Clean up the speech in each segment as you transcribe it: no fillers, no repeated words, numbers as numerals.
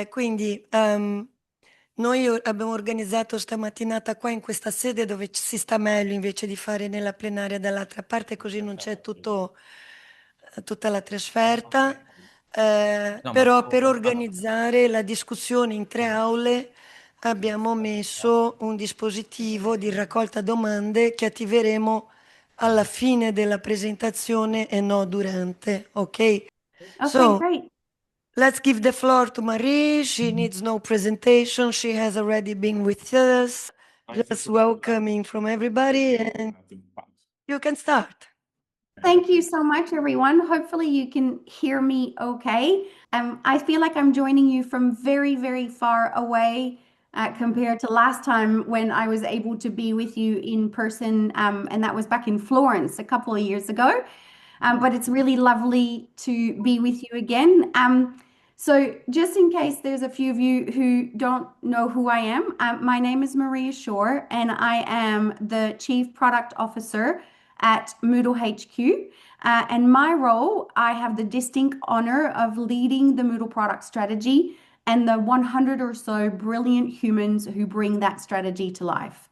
Quindi noi abbiamo organizzato stamattinata qua in questa sede dove si sta meglio invece di fare nella plenaria dall'altra parte, così non c'è tutta la trasferta. Però per organizzare la discussione in 3 aule abbiamo messo un dispositivo di raccolta domande che attiveremo alla fine della presentazione e no durante, ok? Okay, So great. let's give the floor to Marie. She needs no presentation. She has already been with us. Just welcoming from everybody, and you can start. Thank you so much, everyone. Hopefully you can hear me okay. I feel like I'm joining you from very, very far away, compared to last time when I was able to be with you in person, and that was back in Florence a couple of years ago. But it's really lovely to be with you again. So just in case there's a few of you who don't know who I am, my name is Maria Shore, and I am the Chief Product Officer at Moodle HQ. And my role, I have the distinct honor of leading the Moodle product strategy and the 100 or so brilliant humans who bring that strategy to life.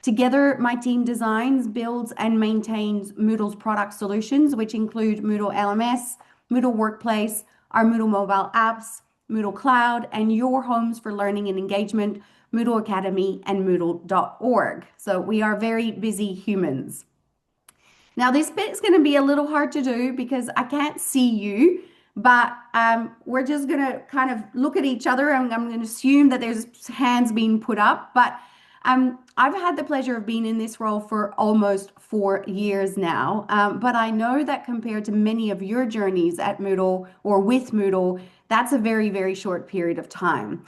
Together, my team designs, builds, and maintains Moodle's product solutions, which include Moodle LMS, Moodle Workplace, our Moodle mobile apps, Moodle Cloud, and your homes for learning and engagement, Moodle Academy, and Moodle.org. So we are very busy humans. Now, this bit's going to be a little hard to do because I can't see you, but we're just going to kind of look at each other, and I'm going to assume that there's hands being put up. But I've had the pleasure of being in this role for almost 4 years now. But I know that compared to many of your journeys at Moodle or with Moodle, that's a very, very short period of time.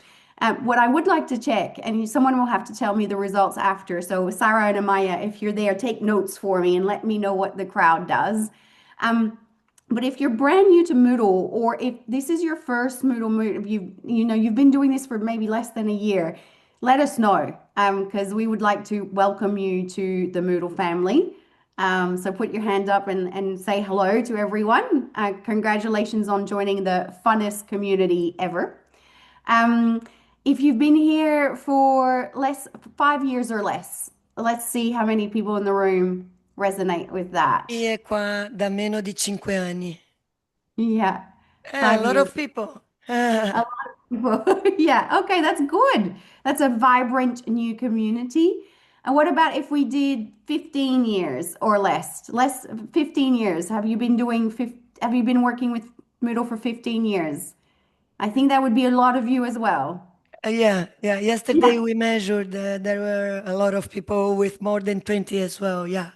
What I would like to check, and someone will have to tell me the results after. So Sarah and Amaya, if you're there, take notes for me and let me know what the crowd does. But if you're brand new to Moodle, or if this is your first Moodle, you've been doing this for maybe less than a year, let us know, because we would like to welcome you to the Moodle family. So put your hand up and say hello to everyone. Congratulations on joining the funnest community ever. If you've been here for 5 years or less, let's see how many people in the room resonate with that. Chi è qua da meno di 5 anni? Yeah, A five lot years. of people. A lot of people. Yeah, okay, that's good. That's a vibrant new community. And what about if we did 15 years or less? 15 years. Have you been working with Moodle for 15 years? I think that would be a lot of you as well. Yeah. Yesterday Yeah. we measured, there were a lot of people with more than 20 as well. Yeah.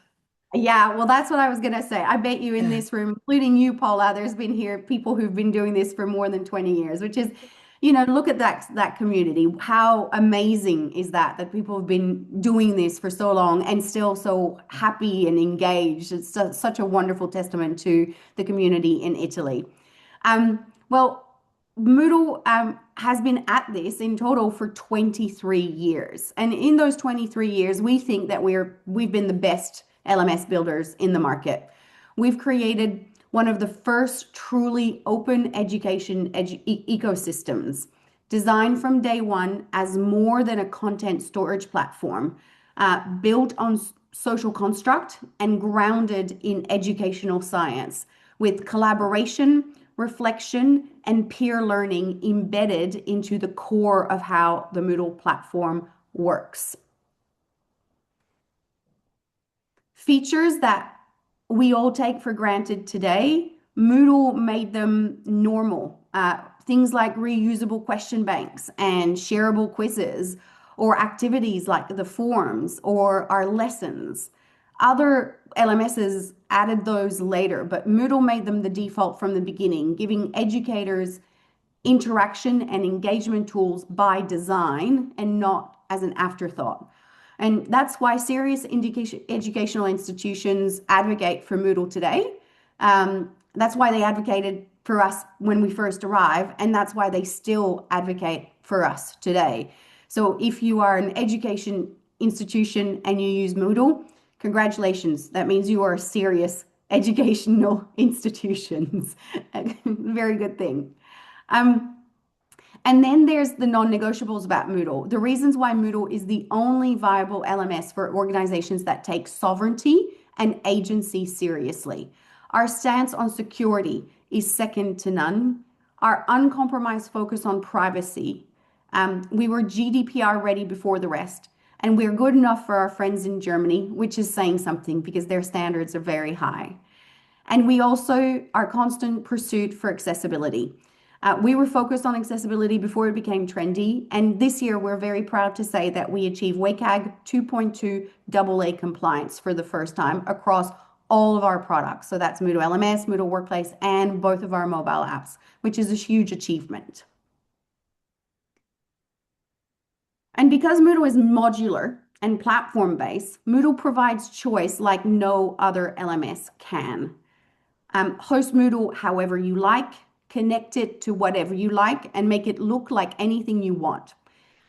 Yeah, well, that's what I was gonna say. I bet you in Yeah. this room, including you, Paula, there's been here people who've been doing this for more than 20 years, which is, look at that community. How amazing is that people have been doing this for so long and still so happy and engaged. It's such a wonderful testament to the community in Italy. Well, Moodle has been at this in total for 23 years. And in those 23 years, we think that we've been the best LMS builders in the market. We've created one of the first truly open education ecosystems, designed from day one as more than a content storage platform, built on social construct and grounded in educational science, with collaboration, reflection, and peer learning embedded into the core of how the Moodle platform works. Features that we all take for granted today, Moodle made them normal. Things like reusable question banks and shareable quizzes, or activities like the forums or our lessons. Other LMSs added those later, but Moodle made them the default from the beginning, giving educators interaction and engagement tools by design and not as an afterthought. And that's why serious educational institutions advocate for Moodle today. That's why they advocated for us when we first arrived, and that's why they still advocate for us today. So if you are an education institution and you use Moodle, congratulations. That means you are a serious educational institutions. Very good thing. And then there's the non-negotiables about Moodle. The reasons why Moodle is the only viable LMS for organizations that take sovereignty and agency seriously. Our stance on security is second to none. Our uncompromised focus on privacy. We were GDPR ready before the rest, and we're good enough for our friends in Germany, which is saying something because their standards are very high. And we also are constant pursuit for accessibility. We were focused on accessibility before it became trendy, and this year we're very proud to say that we achieve WCAG 2.2 AA compliance for the first time across all of our products. So that's Moodle LMS, Moodle Workplace, and both of our mobile apps, which is a huge achievement. And because Moodle is modular and platform-based, Moodle provides choice like no other LMS can. Host Moodle however you like, connect it to whatever you like, and make it look like anything you want.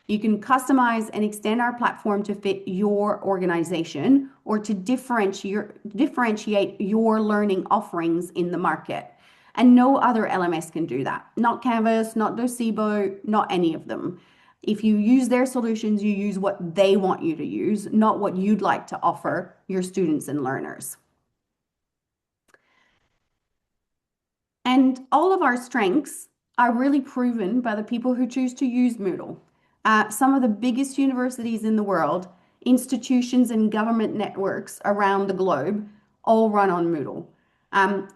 You can customize and extend our platform to fit your organization or to differentiate your learning offerings in the market. And no other LMS can do that. Not Canvas, not Docebo, not any of them. If you use their solutions, you use what they want you to use, not what you'd like to offer your students and learners. And all of our strengths are really proven by the people who choose to use Moodle. Some of the biggest universities in the world, institutions and government networks around the globe all run on Moodle.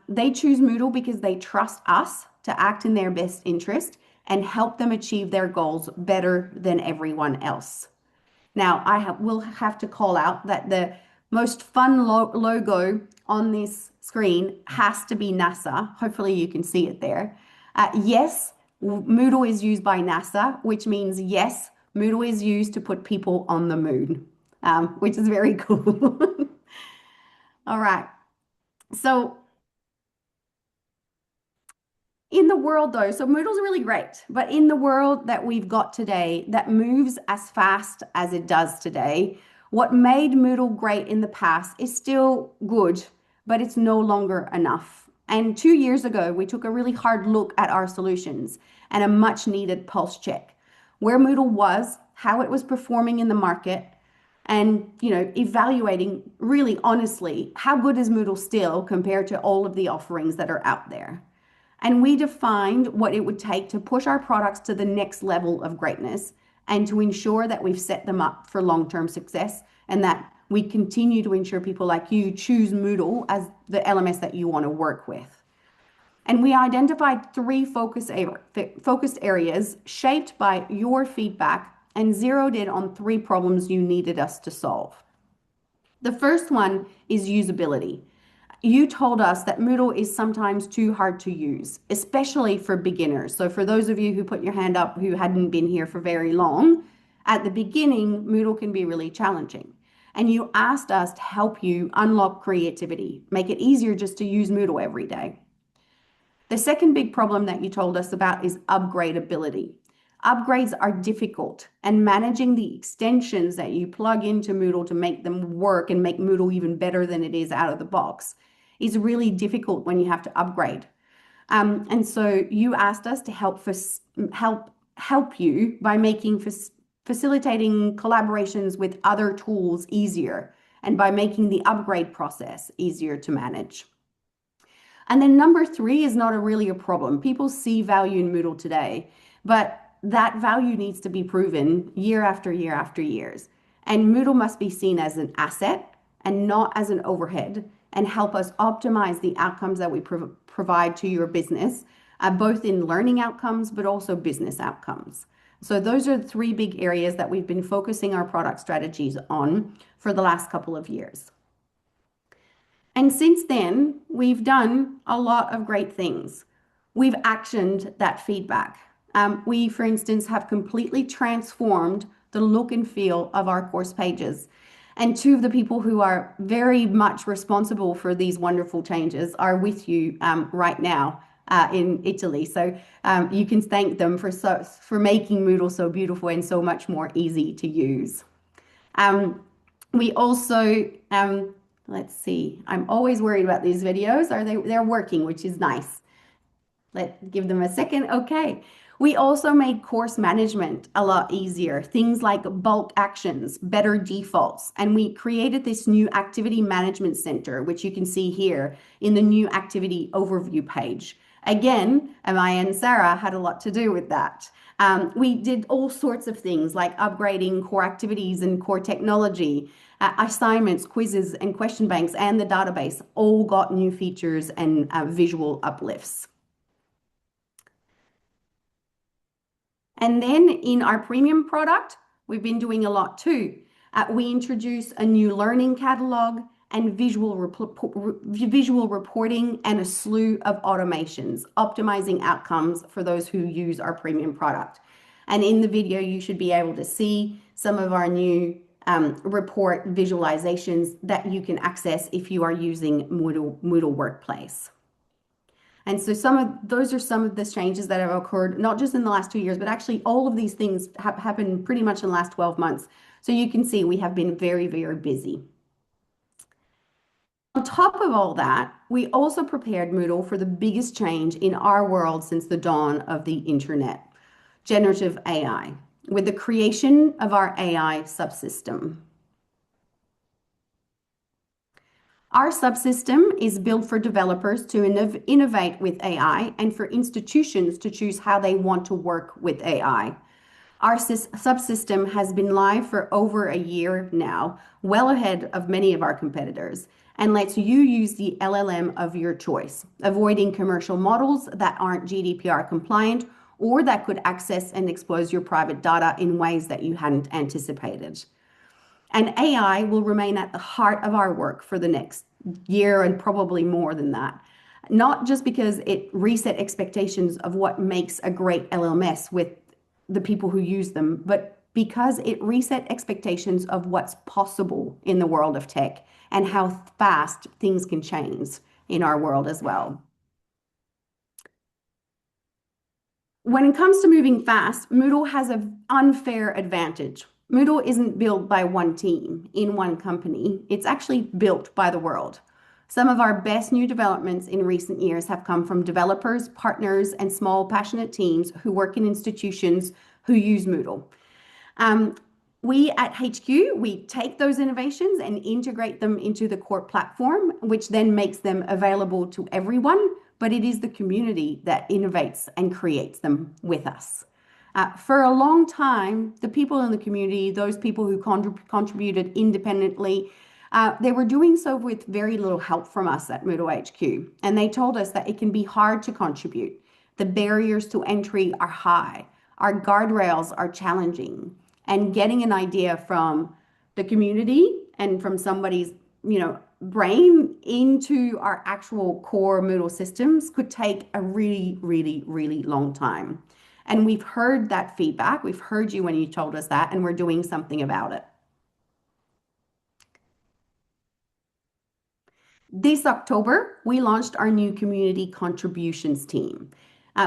They choose Moodle because they trust us to act in their best interest and help them achieve their goals better than everyone else. Now, will have to call out that the most fun logo on this screen has to be NASA. Hopefully you can see it there. Yes, Moodle is used by NASA, which means yes, Moodle is used to put people on the moon, which is very cool. All right. So in the world though, so Moodle's really great, but in the world that we've got today that moves as fast as it does today, what made Moodle great in the past is still good, but it's no longer enough. And 2 years ago, we took a really hard look at our solutions and a much needed pulse check, where Moodle was, how it was performing in the market, and evaluating really honestly, how good is Moodle still compared to all of the offerings that are out there. And we defined what it would take to push our products to the next level of greatness and to ensure that we've set them up for long-term success and that we continue to ensure people like you choose Moodle as the LMS that you want to work with. And we identified 3 focus areas shaped by your feedback and zeroed in on 3 problems you needed us to solve. The first one is usability. You told us that Moodle is sometimes too hard to use, especially for beginners. So for those of you who put your hand up who hadn't been here for very long, at the beginning, Moodle can be really challenging. And you asked us to help you unlock creativity, make it easier just to use Moodle every day. The second big problem that you told us about is upgradability. Upgrades are difficult, and managing the extensions that you plug into Moodle to make them work and make Moodle even better than it is out of the box is really difficult when you have to upgrade. And so you asked us to help you by making facilitating collaborations with other tools easier and by making the upgrade process easier to manage. And then number 3 is not really a problem. People see value in Moodle today, but that value needs to be proven year after year after years. And Moodle must be seen as an asset and not as an overhead and help us optimize the outcomes that we provide to your business, both in learning outcomes, but also business outcomes. So those are the 3 big areas that we've been focusing our product strategies on for the last couple of years. And since then, we've done a lot of great things. We've actioned that feedback. We, for instance, have completely transformed the look and feel of our course pages. And 2 of the people who are very much responsible for these wonderful changes are with you right now in Italy. So you can thank them for making Moodle so beautiful and so much more easy to use. We also, let's see, I'm always worried about these videos. They're working, which is nice. Let's give them a second. Okay. We also made course management a lot easier, things like bulk actions, better defaults, and we created this new activity management center, which you can see here in the new activity overview page. Again, Amaya and Sarah had a lot to do with that. We did all sorts of things like upgrading core activities and core technology, assignments, quizzes, and question banks, and the database all got new features and visual uplifts. And then in our premium product, we've been doing a lot too. We introduced a new learning catalog and visual reporting and a slew of automations, optimizing outcomes for those who use our premium product. And in the video, you should be able to see some of our new report visualizations that you can access if you are using Moodle Workplace. And so those are some of the changes that have occurred, not just in the last 2 years, but actually all of these things have happened pretty much in the last 12 months. So you can see we have been very, very busy. On top of all that, we also prepared Moodle for the biggest change in our world since the dawn of the internet, generative AI, with the creation of our AI subsystem. Our subsystem is built for developers to innovate with AI and for institutions to choose how they want to work with AI. Our subsystem has been live for over a year now, well ahead of many of our competitors, and lets you use the LLM of your choice, avoiding commercial models that aren't GDPR compliant or that could access and expose your private data in ways that you hadn't anticipated. And AI will remain at the heart of our work for the next year and probably more than that. Not just because it reset expectations of what makes a great LLMS with the people who use them, but because it reset expectations of what's possible in the world of tech and how fast things can change in our world as well. When it comes to moving fast, Moodle has an unfair advantage. Moodle isn't built by one team in one company. It's actually built by the world. Some of our best new developments in recent years have come from developers, partners, and small passionate teams who work in institutions who use Moodle. We at HQ, we take those innovations and integrate them into the core platform, which then makes them available to everyone, but it is the community that innovates and creates them with us. For a long time, the people in the community, those people who contributed independently, they were doing so with very little help from us at Moodle HQ. And they told us that it can be hard to contribute. The barriers to entry are high. Our guardrails are challenging. And getting an idea from the community and from somebody's, brain into our actual core Moodle systems could take a really, really, really long time. And we've heard that feedback. We've heard you when you told us that, and we're doing something about it. This October, we launched our new community contributions team,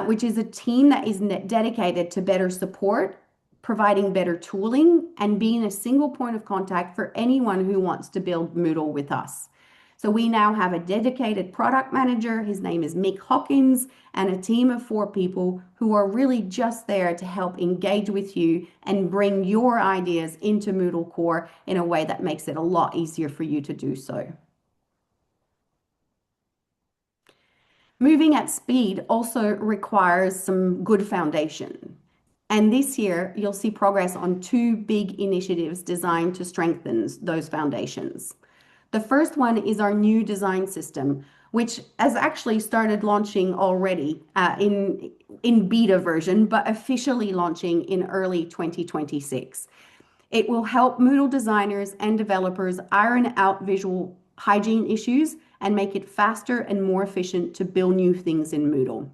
which is a team that is dedicated to better support, providing better tooling, and being a single point of contact for anyone who wants to build Moodle with us. So we now have a dedicated product manager. His name is Mick Hawkins, and a team of 4 people who are really just there to help engage with you and bring your ideas into Moodle Core in a way that makes it a lot easier for you to do so. Moving at speed also requires some good foundation. And this year, you'll see progress on 2 big initiatives designed to strengthen those foundations. The first one is our new design system, which has actually started launching already in beta version, but officially launching in early 2026. It will help Moodle designers and developers iron out visual hygiene issues and make it faster and more efficient to build new things in Moodle.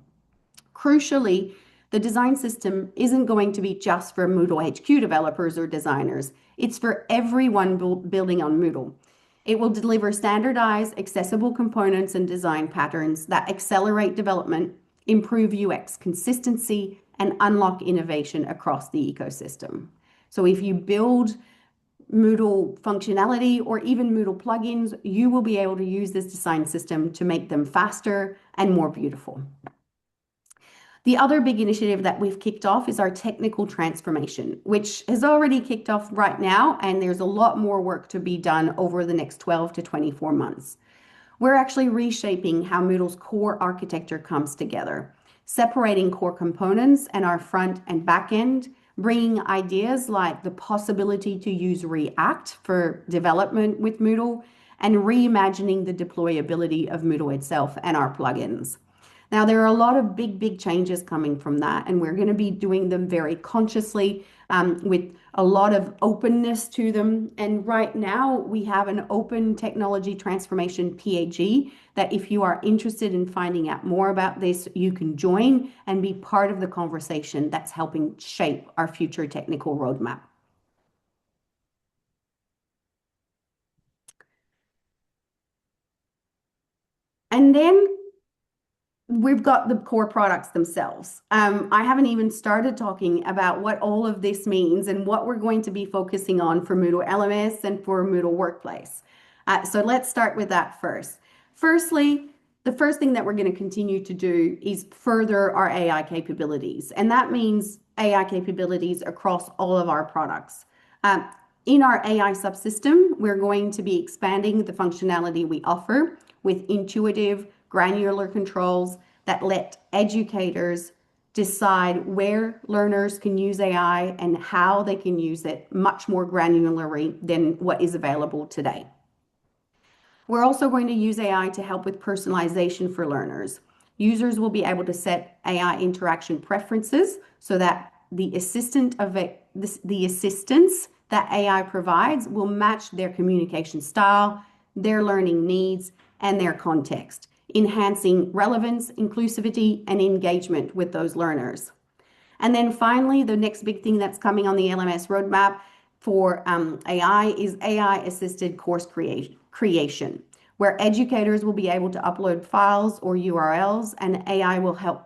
Crucially, the design system isn't going to be just for Moodle HQ developers or designers. It's for everyone building on Moodle. It will deliver standardized, accessible components and design patterns that accelerate development, improve UX consistency, and unlock innovation across the ecosystem. So if you build Moodle functionality or even Moodle plugins, you will be able to use this design system to make them faster and more beautiful. The other big initiative that we've kicked off is our technical transformation, which has already kicked off right now, and there's a lot more work to be done over the next 12 to 24 months. We're actually reshaping how Moodle's core architecture comes together, separating core components and our front and back end, bringing ideas like the possibility to use React for development with Moodle, and reimagining the deployability of Moodle itself and our plugins. Now, there are a lot of big changes coming from that, and we're going to be doing them very consciously with a lot of openness to them. And right now, we have an open technology transformation PAG that if you are interested in finding out more about this, you can join and be part of the conversation that's helping shape our future technical roadmap. And then we've got the core products themselves. I haven't even started talking about what all of this means and what we're going to be focusing on for Moodle LMS and for Moodle Workplace. So let's start with that first. Firstly, the first thing that we're going to continue to do is further our AI capabilities. And that means AI capabilities across all of our products. In our AI subsystem, we're going to be expanding the functionality we offer with intuitive, granular controls that let educators decide where learners can use AI and how they can use it much more granularly than what is available today. We're also going to use AI to help with personalization for learners. Users will be able to set AI interaction preferences so that the assistance that AI provides will match their communication style, their learning needs, and their context, enhancing relevance, inclusivity, and engagement with those learners. And then finally, the next big thing that's coming on the LMS roadmap for AI is AI-assisted course creation, where educators will be able to upload files or URLs, and AI will help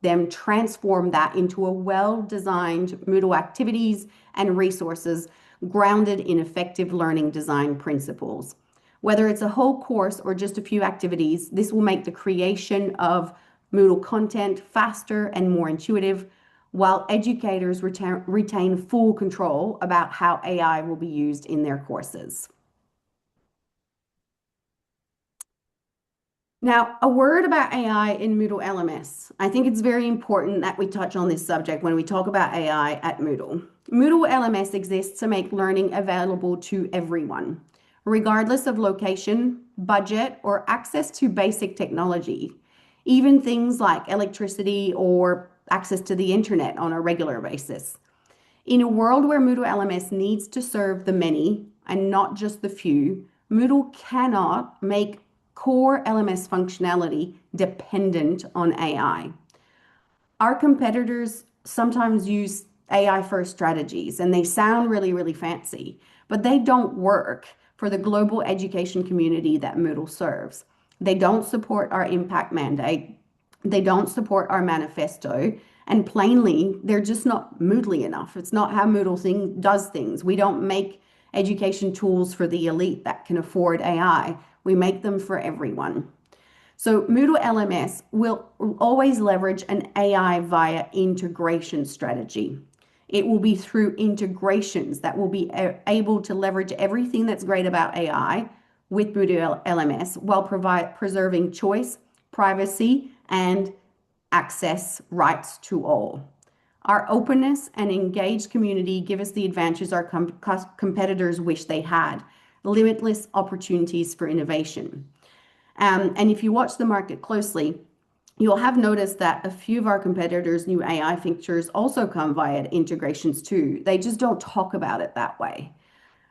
them transform that into a well-designed Moodle activities and resources grounded in effective learning design principles. Whether it's a whole course or just a few activities, this will make the creation of Moodle content faster and more intuitive, while educators retain full control about how AI will be used in their courses. Now, a word about AI in Moodle LMS. I think it's very important that we touch on this subject when we talk about AI at Moodle. Moodle LMS exists to make learning available to everyone, regardless of location, budget, or access to basic technology, even things like electricity or access to the internet on a regular basis. In a world where Moodle LMS needs to serve the many and not just the few, Moodle cannot make core LMS functionality dependent on AI. Our competitors sometimes use AI first strategies and they sound really fancy, but they don't work for the global education community that Moodle serves. They don't support our impact mandate. They don't support our manifesto. And plainly, they're just not Moodly enough. It's not how Moodle does things. We don't make education tools for the elite that can afford AI. We make them for everyone. So Moodle LMS will always leverage an AI via integration strategy. It will be through integrations that will be able to leverage everything that's great about AI with Moodle LMS while preserving choice, privacy, and access rights to all. Our openness and engaged community give us the advantages our competitors wish they had, limitless opportunities for innovation. And if you watch the market closely, you'll have noticed that a few of our competitors' new AI features also come via integrations too. They just don't talk about it that way.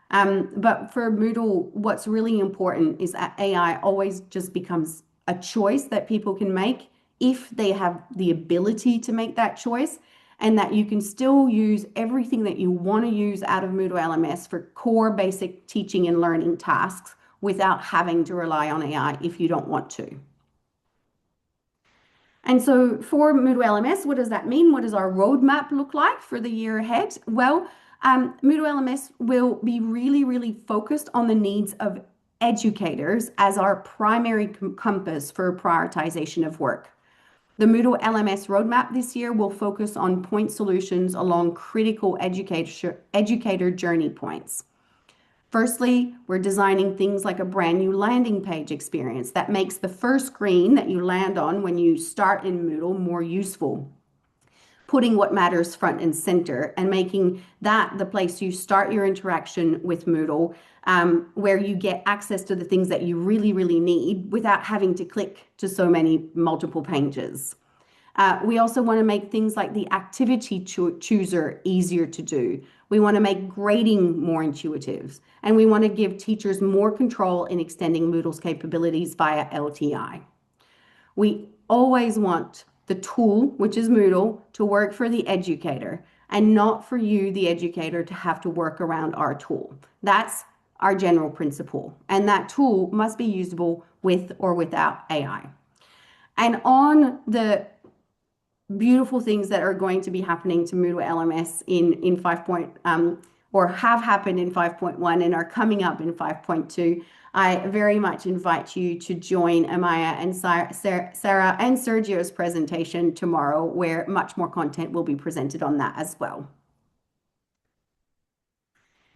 But for Moodle, what's really important is that AI always just becomes a choice that people can make if they have the ability to make that choice, and that you can still use everything that you want to use out of Moodle LMS for core basic teaching and learning tasks without having to rely on AI if you don't want to. And so for Moodle LMS, what does that mean? What does our roadmap look like for the year ahead? Well, Moodle LMS will be really focused on the needs of educators as our primary compass for prioritization of work. The Moodle LMS roadmap this year will focus on point solutions along critical educator journey points. Firstly, we're designing things like a brand new landing page experience that makes the first screen that you land on when you start in Moodle more useful, putting what matters front and center and making that the place you start your interaction with Moodle, where you get access to the things that you really, really need without having to click to so many multiple pages. We also want to make things like the activity chooser easier to do. We want to make grading more intuitive, and we want to give teachers more control in extending Moodle's capabilities via LTI. We always want the tool, which is Moodle, to work for the educator and not for you, the educator, to have to work around our tool. That's our general principle. And that tool must be usable with or without AI. And on the beautiful things that are going to be happening to Moodle LMS in 5. Or have happened in 5.1 and are coming up in 5.2, I very much invite you to join Amaya and Sarah and Sergio's presentation tomorrow, where much more content will be presented on that as well.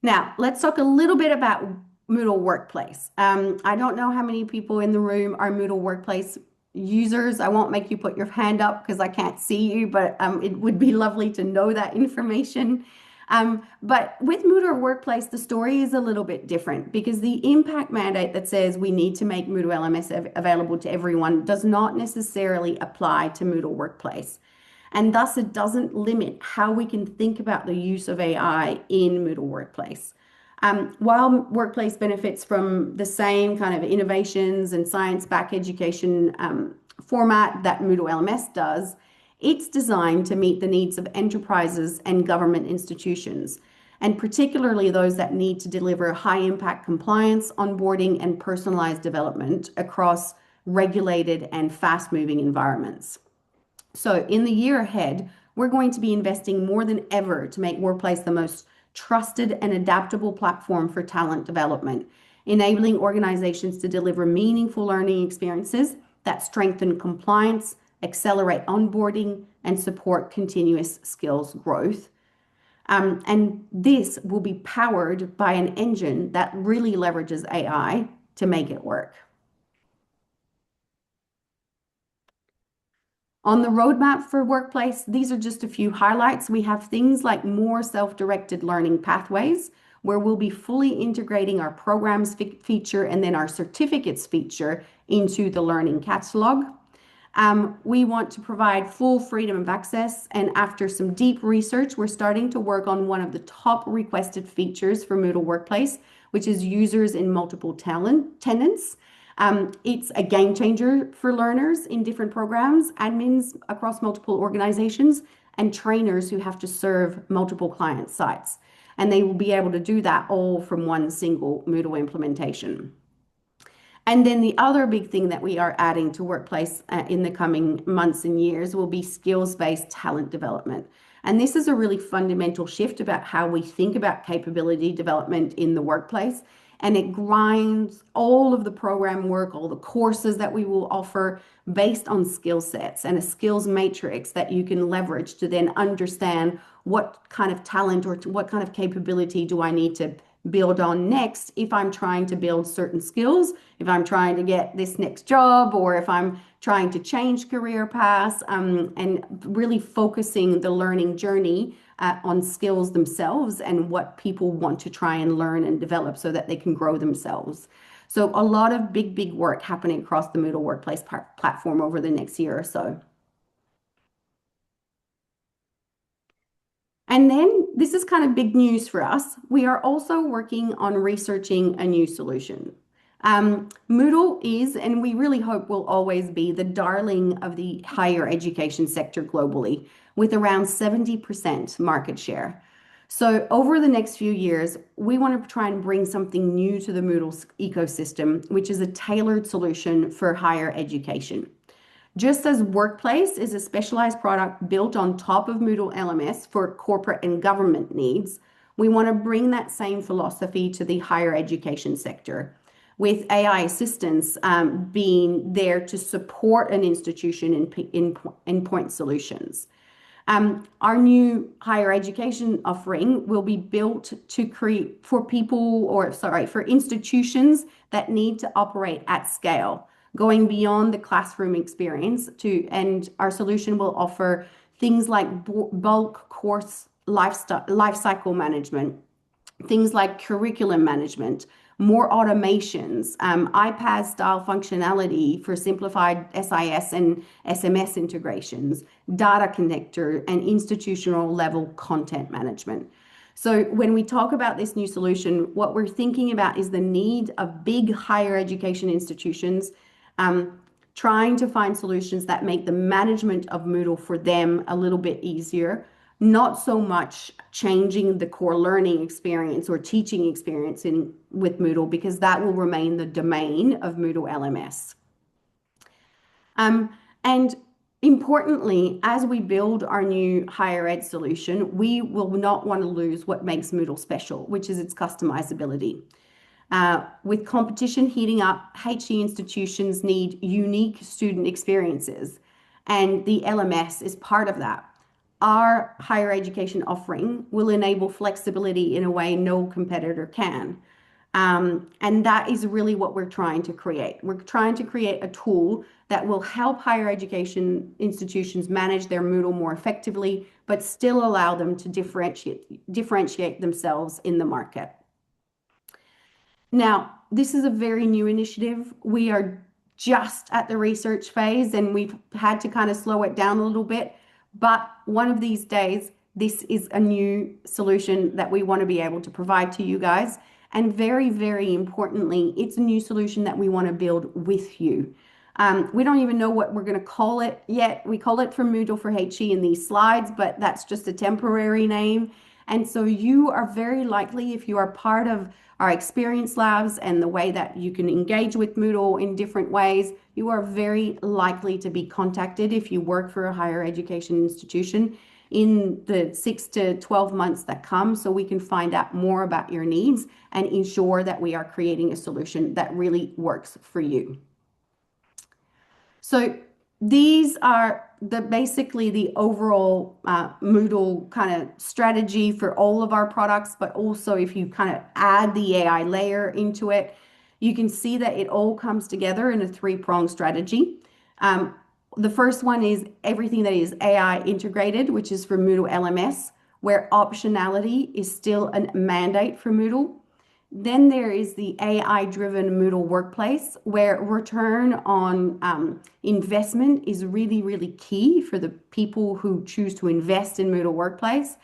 Now, let's talk a little bit about Moodle Workplace. I don't know how many people in the room are Moodle Workplace users. I won't make you put your hand up because I can't see you, but it would be lovely to know that information. But with Moodle Workplace, the story is a little bit different because the impact mandate that says we need to make Moodle LMS available to everyone does not necessarily apply to Moodle Workplace. And thus it doesn't limit how we can think about the use of AI in Moodle Workplace. While Workplace benefits from the same kind of innovations and science-backed education format that Moodle LMS does, it's designed to meet the needs of enterprises and government institutions, and particularly those that need to deliver high-impact compliance, onboarding, and personalized development across regulated and fast-moving environments. So in the year ahead, we're going to be investing more than ever to make Workplace the most trusted and adaptable platform for talent development, enabling organizations to deliver meaningful learning experiences that strengthen compliance, accelerate onboarding, and support continuous skills growth. And this will be powered by an engine that really leverages AI to make it work. On the roadmap for Workplace, these are just a few highlights. We have things like more self-directed learning pathways, where we'll be fully integrating our programs feature and then our certificates feature into the learning catalog. We want to provide full freedom of access, and after some deep research, we're starting to work on one of the top requested features for Moodle Workplace, which is users in multiple tenants. It's a game changer for learners in different programs, admins across multiple organizations, and trainers who have to serve multiple client sites. And they will be able to do that all from one single Moodle implementation. And then the other big thing that we are adding to Workplace in the coming months and years will be skills-based talent development. And this is a really fundamental shift about how we think about capability development in the workplace. And it grinds all of the program work, all the courses that we will offer based on skill sets and a skills matrix that you can leverage to then understand what kind of talent or what kind of capability do I need to build on next if I'm trying to build certain skills, if I'm trying to get this next job, or if I'm trying to change career paths, and really focusing the learning journey on skills themselves and what people want to try and learn and develop so that they can grow themselves. So a lot of big work happening across the Moodle Workplace platform over the next year or so. And then this is kind of big news for us. We are also working on researching a new solution. Moodle is, and we really hope will always be, the darling of the higher education sector globally, with around 70% market share. So over the next few years, we want to try and bring something new to the Moodle ecosystem, which is a tailored solution for higher education. Just as Workplace is a specialized product built on top of Moodle LMS for corporate and government needs, we want to bring that same philosophy to the higher education sector. with AI assistants being there to support an institution in point solutions. Our new higher education offering will be built to create for people, or sorry, for institutions that need to operate at scale, going beyond the classroom experience and our solution will offer things like bulk course life cycle management, things like curriculum management, more automations, iPad style functionality for simplified SIS and SMS integrations, data connector, and institutional level content management. So when we talk about this new solution, what we're thinking about is the need of big higher education institutions trying to find solutions that make the management of Moodle for them a little bit easier, not so much changing the core learning experience or teaching experience with Moodle, because that will remain the domain of Moodle LMS. And importantly, as we build our new higher ed solution, we will not want to lose what makes Moodle special, which is its customizability. With competition heating up, HE institutions need unique student experiences, and the LMS is part of that. Our higher education offering will enable flexibility in a way no competitor can. And that is really what we're trying to create. We're trying to create a tool that will help higher education institutions manage their Moodle more effectively, but still allow them to differentiate themselves in the market. Now, this is a very new initiative. We are just at the research phase and we've had to kind of slow it down a little bit. But one of these days, this is a new solution that we want to be able to provide to you guys. And very, very importantly, it's a new solution that we want to build with you. We don't even know what we're going to call it yet. We call it for Moodle for HE in these slides, but that's just a temporary name. And so you are very likely, if you are part of our experience labs and the way that you can engage with Moodle in different ways, you are very likely to be contacted if you work for a higher education institution in the 6 to 12 months that come, so we can find out more about your needs and ensure that we are creating a solution that really works for you. So these are basically the overall Moodle kind of strategy for all of our products, but also if you kind of add the AI layer into it, you can see that it all comes together in a three-pronged strategy. The first one is everything that is AI integrated, which is for Moodle LMS, where optionality is still a mandate for Moodle. Then there is the AI-driven Moodle workplace, where return on investment is really, really key for the people who choose to invest in Moodle workplace.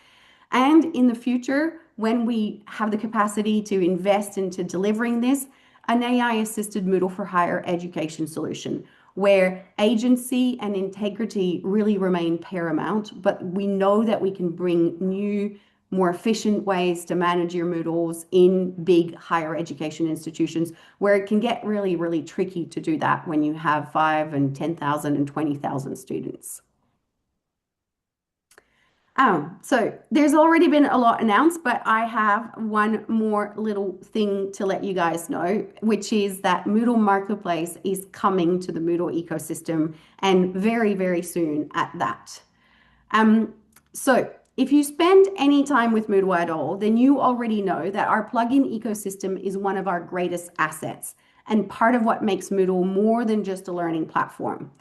And in the future, when we have the capacity to invest into delivering this, an AI-assisted Moodle for higher education solution, where agency and integrity really remain paramount, but we know that we can bring new, more efficient ways to manage your Moodles in big higher education institutions, where it can get really, really tricky to do that when you have 5 and 10,000 and 20,000 students. So there's already been a lot announced, but I have one more little thing to let you guys know, which is that Moodle Marketplace is coming to the Moodle ecosystem, and very, very soon at that. So if you spend any time with Moodle at all, then you already know that our plugin ecosystem is one of our greatest assets and part of what makes Moodle more than just a learning platform.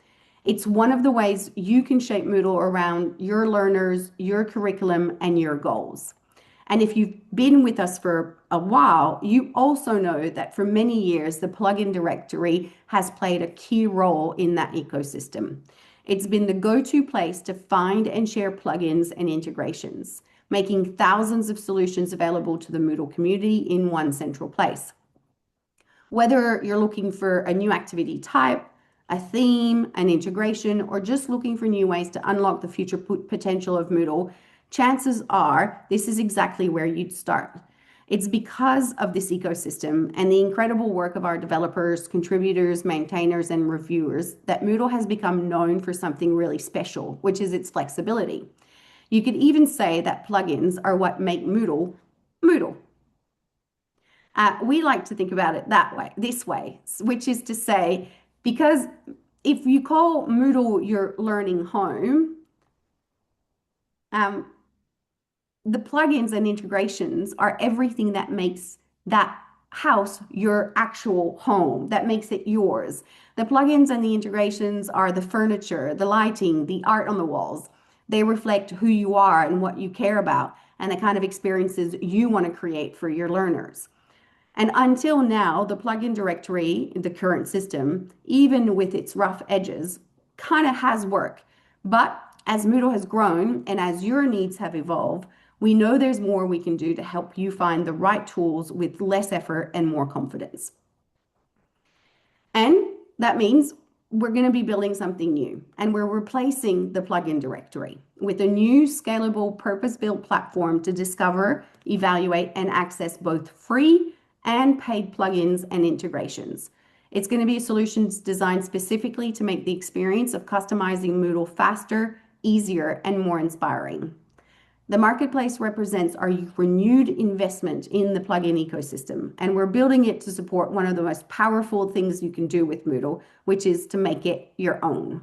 It's one of the ways you can shape Moodle around your learners, your curriculum, and your goals. And if you've been with us for a while, you also know that for many years, the plugin directory has played a key role in that ecosystem. It's been the go-to place to find and share plugins and integrations, making thousands of solutions available to the Moodle community in one central place. Whether you're looking for a new activity type, a theme, an integration, or just looking for new ways to unlock the future potential of Moodle, chances are this is exactly where you'd start. It's because of this ecosystem and the incredible work of our developers, contributors, maintainers, and reviewers that Moodle has become known for something really special, which is its flexibility. You could even say that plugins are what make Moodle, Moodle. We like to think about it that way, this way, which is to say, because if you call Moodle your learning home, um, the plugins and integrations are everything that makes that house your actual home, that makes it yours. The plugins and the integrations are the furniture, the lighting, the art on the walls. They reflect who you are and what you care about and the kind of experiences you want to create for your learners. And until now, the plugin directory, the current system, even with its rough edges, kind of has worked. But as Moodle has grown and as your needs have evolved, we know there's more we can do to help you find the right tools with less effort and more confidence. And that means we're going to be building something new, and we're replacing the plugin directory with a new scalable purpose-built platform to discover, evaluate, and access both free and paid plugins and integrations. It's going to be solutions designed specifically to make the experience of customizing Moodle faster, easier, and more inspiring. The marketplace represents our renewed investment in the plugin ecosystem, and we're building it to support one of the most powerful things you can do with Moodle, which is to make it your own.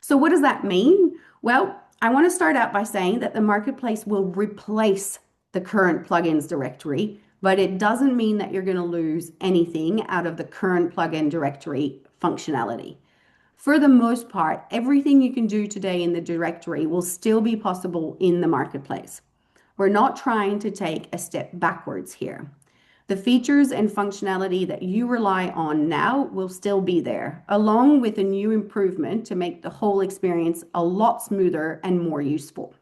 So what does that mean? Well, I want to start out by saying that the marketplace will replace the current plugins directory, but it doesn't mean that you're going to lose anything out of the current plugin directory functionality. For the most part, everything you can do today in the directory will still be possible in the marketplace. We're not trying to take a step backwards here. The features and functionality that you rely on now will still be there, along with a new improvement to make the whole experience a lot smoother and more useful.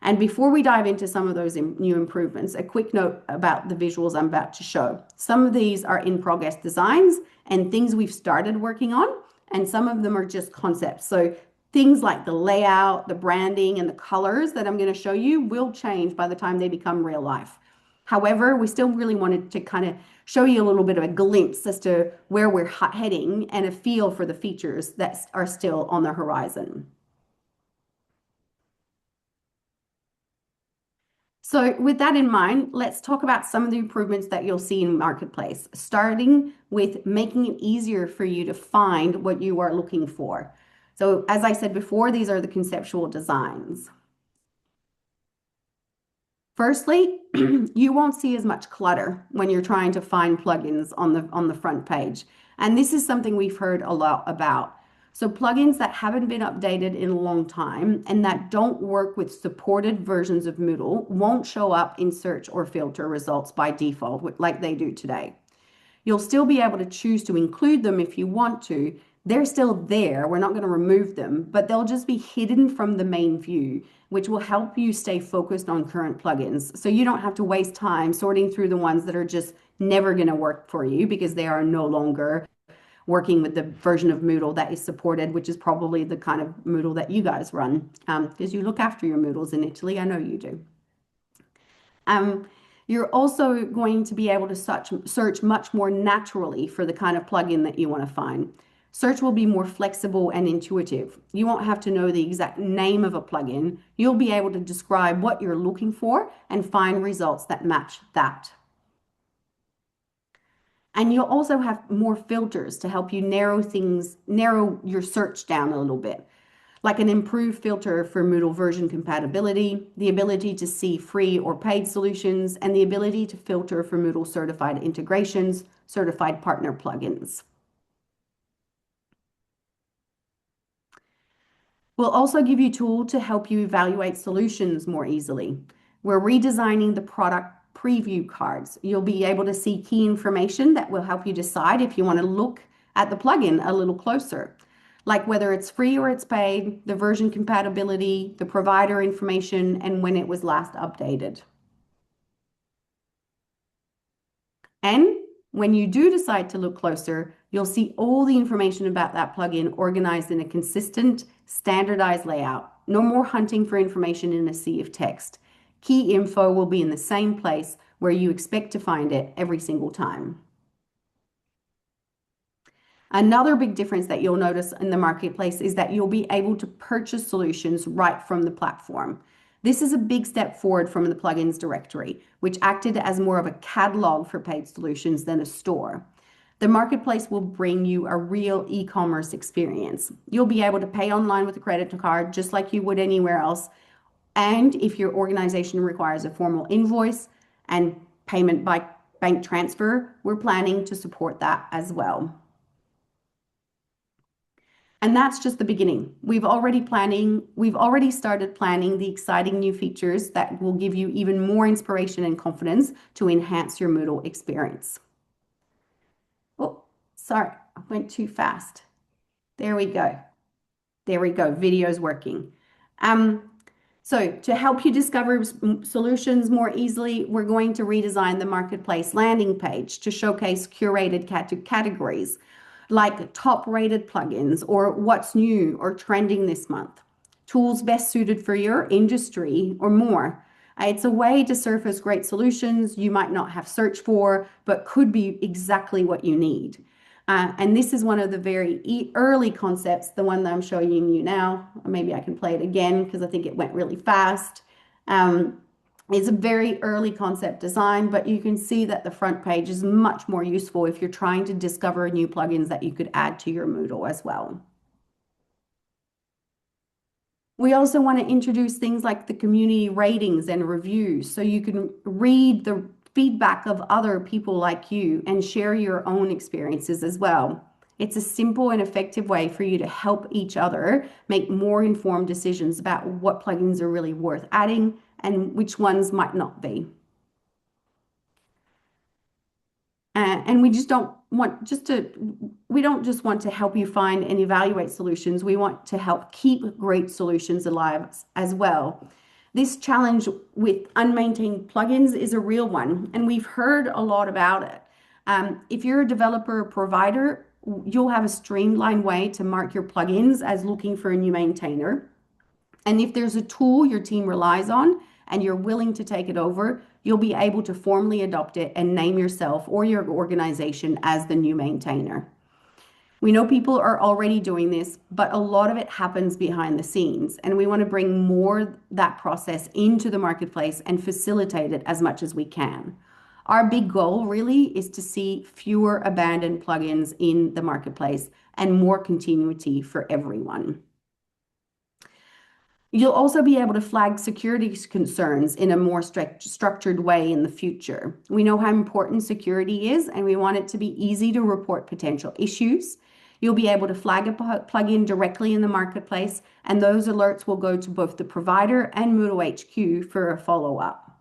And before we dive into some of those new improvements, a quick note about the visuals I'm about to show. Some of these are in progress designs and things we've started working on, and some of them are just concepts. So things like the layout, the branding, and the colors that I'm going to show you will change by the time they become real life. However, we still really wanted to kind of show you a little bit of a glimpse as to where we're heading and a feel for the features that are still on the horizon. So with that in mind, let's talk about some of the improvements that you'll see in Marketplace, starting with making it easier for you to find what you are looking for. So as I said before, these are the conceptual designs. Firstly, you won't see as much clutter when you're trying to find plugins on the front page. And this is something we've heard a lot about. So plugins that haven't been updated in a long time and that don't work with supported versions of Moodle won't show up in search or filter results by default like they do today. You'll still be able to choose to include them if you want to. They're still there. We're not going to remove them, but they'll just be hidden from the main view, which will help you stay focused on current plugins. So you don't have to waste time sorting through the ones that are just never going to work for you because they are no longer working with the version of Moodle that is supported, which is probably the kind of Moodle that you guys run, because you look after your Moodles in Italy. I know you do. You're also going to be able to search much more naturally for the kind of plugin that you want to find. Search will be more flexible and intuitive. You won't have to know the exact name of a plugin. You'll be able to describe what you're looking for and find results that match that. And you'll also have more filters to help you narrow your search down a little bit, like an improved filter for Moodle version compatibility, the ability to see free or paid solutions, and the ability to filter for Moodle certified integrations, certified partner plugins. We'll also give you a tool to help you evaluate solutions more easily. We're redesigning the product preview cards. You'll be able to see key information that will help you decide if you want to look at the plugin a little closer, like whether it's free or it's paid, the version compatibility, the provider information, and when it was last updated. And when you do decide to look closer, you'll see all the information about that plugin organized in a consistent, standardized layout. No more hunting for information in a sea of text. Key info will be in the same place where you expect to find it every single time. Another big difference that you'll notice in the marketplace is that you'll be able to purchase solutions right from the platform. This is a big step forward from the plugins directory, which acted as more of a catalog for paid solutions than a store. The marketplace will bring you a real e-commerce experience. You'll be able to pay online with a credit card just like you would anywhere else. And if your organization requires a formal invoice and payment by bank transfer, we're planning to support that as well. And that's just the beginning. We've already started planning the exciting new features that will give you even more inspiration and confidence to enhance your Moodle experience. Oh, sorry, I went too fast. There we go. There we go. Video's working. So to help you discover solutions more easily, we're going to redesign the marketplace landing page to showcase curated categories like top rated plugins or what's new or trending this month, tools best suited for your industry or more. It's a way to surface great solutions you might not have searched for, but could be exactly what you need. And this is one of the very early concepts, the one that I'm showing you now. Maybe I can play it again because I think it went really fast. It's a very early concept design, but you can see that the front page is much more useful if you're trying to discover new plugins that you could add to your Moodle as well. We also want to introduce things like the community ratings and reviews so you can read the feedback of other people like you and share your own experiences as well. It's a simple and effective way for you to help each other make more informed decisions about what plugins are really worth adding and which ones might not be. And we don't just want to help you find and evaluate solutions. We want to help keep great solutions alive as well. This challenge with unmaintained plugins is a real one, and we've heard a lot about it. If you're a developer or provider, you'll have a streamlined way to mark your plugins as looking for a new maintainer. And if there's a tool your team relies on and you're willing to take it over, you'll be able to formally adopt it and name yourself or your organization as the new maintainer. We know people are already doing this, but a lot of it happens behind the scenes, and we want to bring more that process into the marketplace and facilitate it as much as we can. Our big goal really is to see fewer abandoned plugins in the marketplace and more continuity for everyone. You'll also be able to flag security concerns in a more structured way in the future. We know how important security is, and we want it to be easy to report potential issues. You'll be able to flag a plugin directly in the marketplace, and those alerts will go to both the provider and Moodle HQ for a follow-up.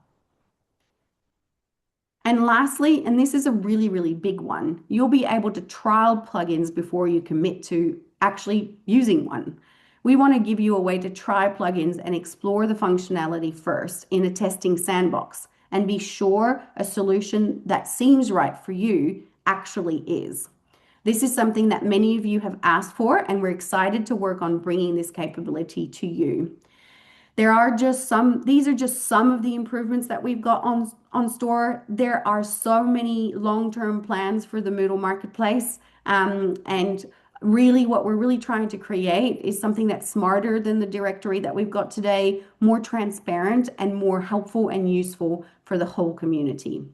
And lastly, and this is a really, really big one, you'll be able to trial plugins before you commit to actually using one. We want to give you a way to try plugins and explore the functionality first in a testing sandbox and be sure a solution that seems right for you actually is. This is something that many of you have asked for, and we're excited to work on bringing this capability to you. These are just some of the improvements that we've got on store. There are so many long-term plans for the Moodle marketplace, and really what we're really trying to create is something that's smarter than the directory that we've got today, more transparent and more helpful and useful for the whole community.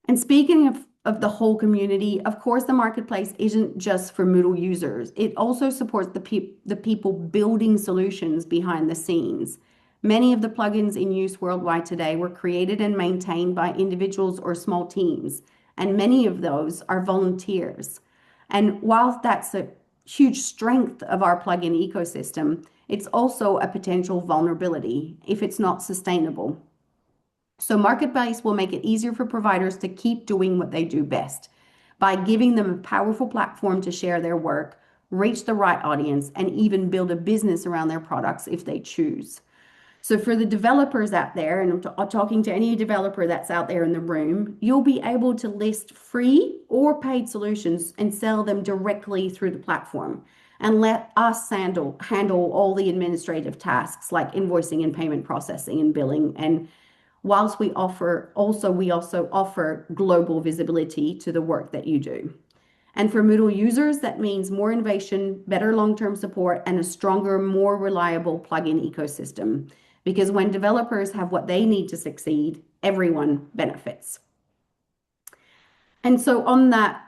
And speaking of the whole community, of course, the marketplace isn't just for Moodle users. It also supports the people building solutions behind the scenes. Many of the plugins in use worldwide today were created and maintained by individuals or small teams, and many of those are volunteers. And while that's a huge strength of our plugin ecosystem, it's also a potential vulnerability if it's not sustainable. So Marketplace will make it easier for providers to keep doing what they do best by giving them a powerful platform to share their work, reach the right audience, and even build a business around their products if they choose. So for the developers out there, and I'm talking to any developer that's out there in the room, you'll be able to list free or paid solutions and sell them directly through the platform and let us handle all the administrative tasks like invoicing and payment processing and billing. And whilst we also offer global visibility to the work that you do. And for Moodle users, that means more innovation, better long-term support, and a stronger, more reliable plugin ecosystem. Because when developers have what they need to succeed, everyone benefits. And so on that,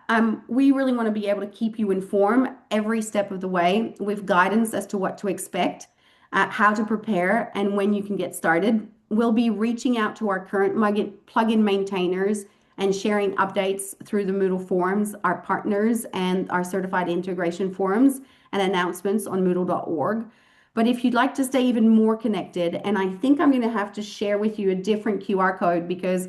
we really want to be able to keep you informed every step of the way with guidance as to what to expect, how to prepare, and when you can get started. We'll be reaching out to our current plugin maintainers and sharing updates through the Moodle forums, our partners, and our certified integration forums and announcements on Moodle.org. But if you'd like to stay even more connected, and I think I'm going to have to share with you a different QR code because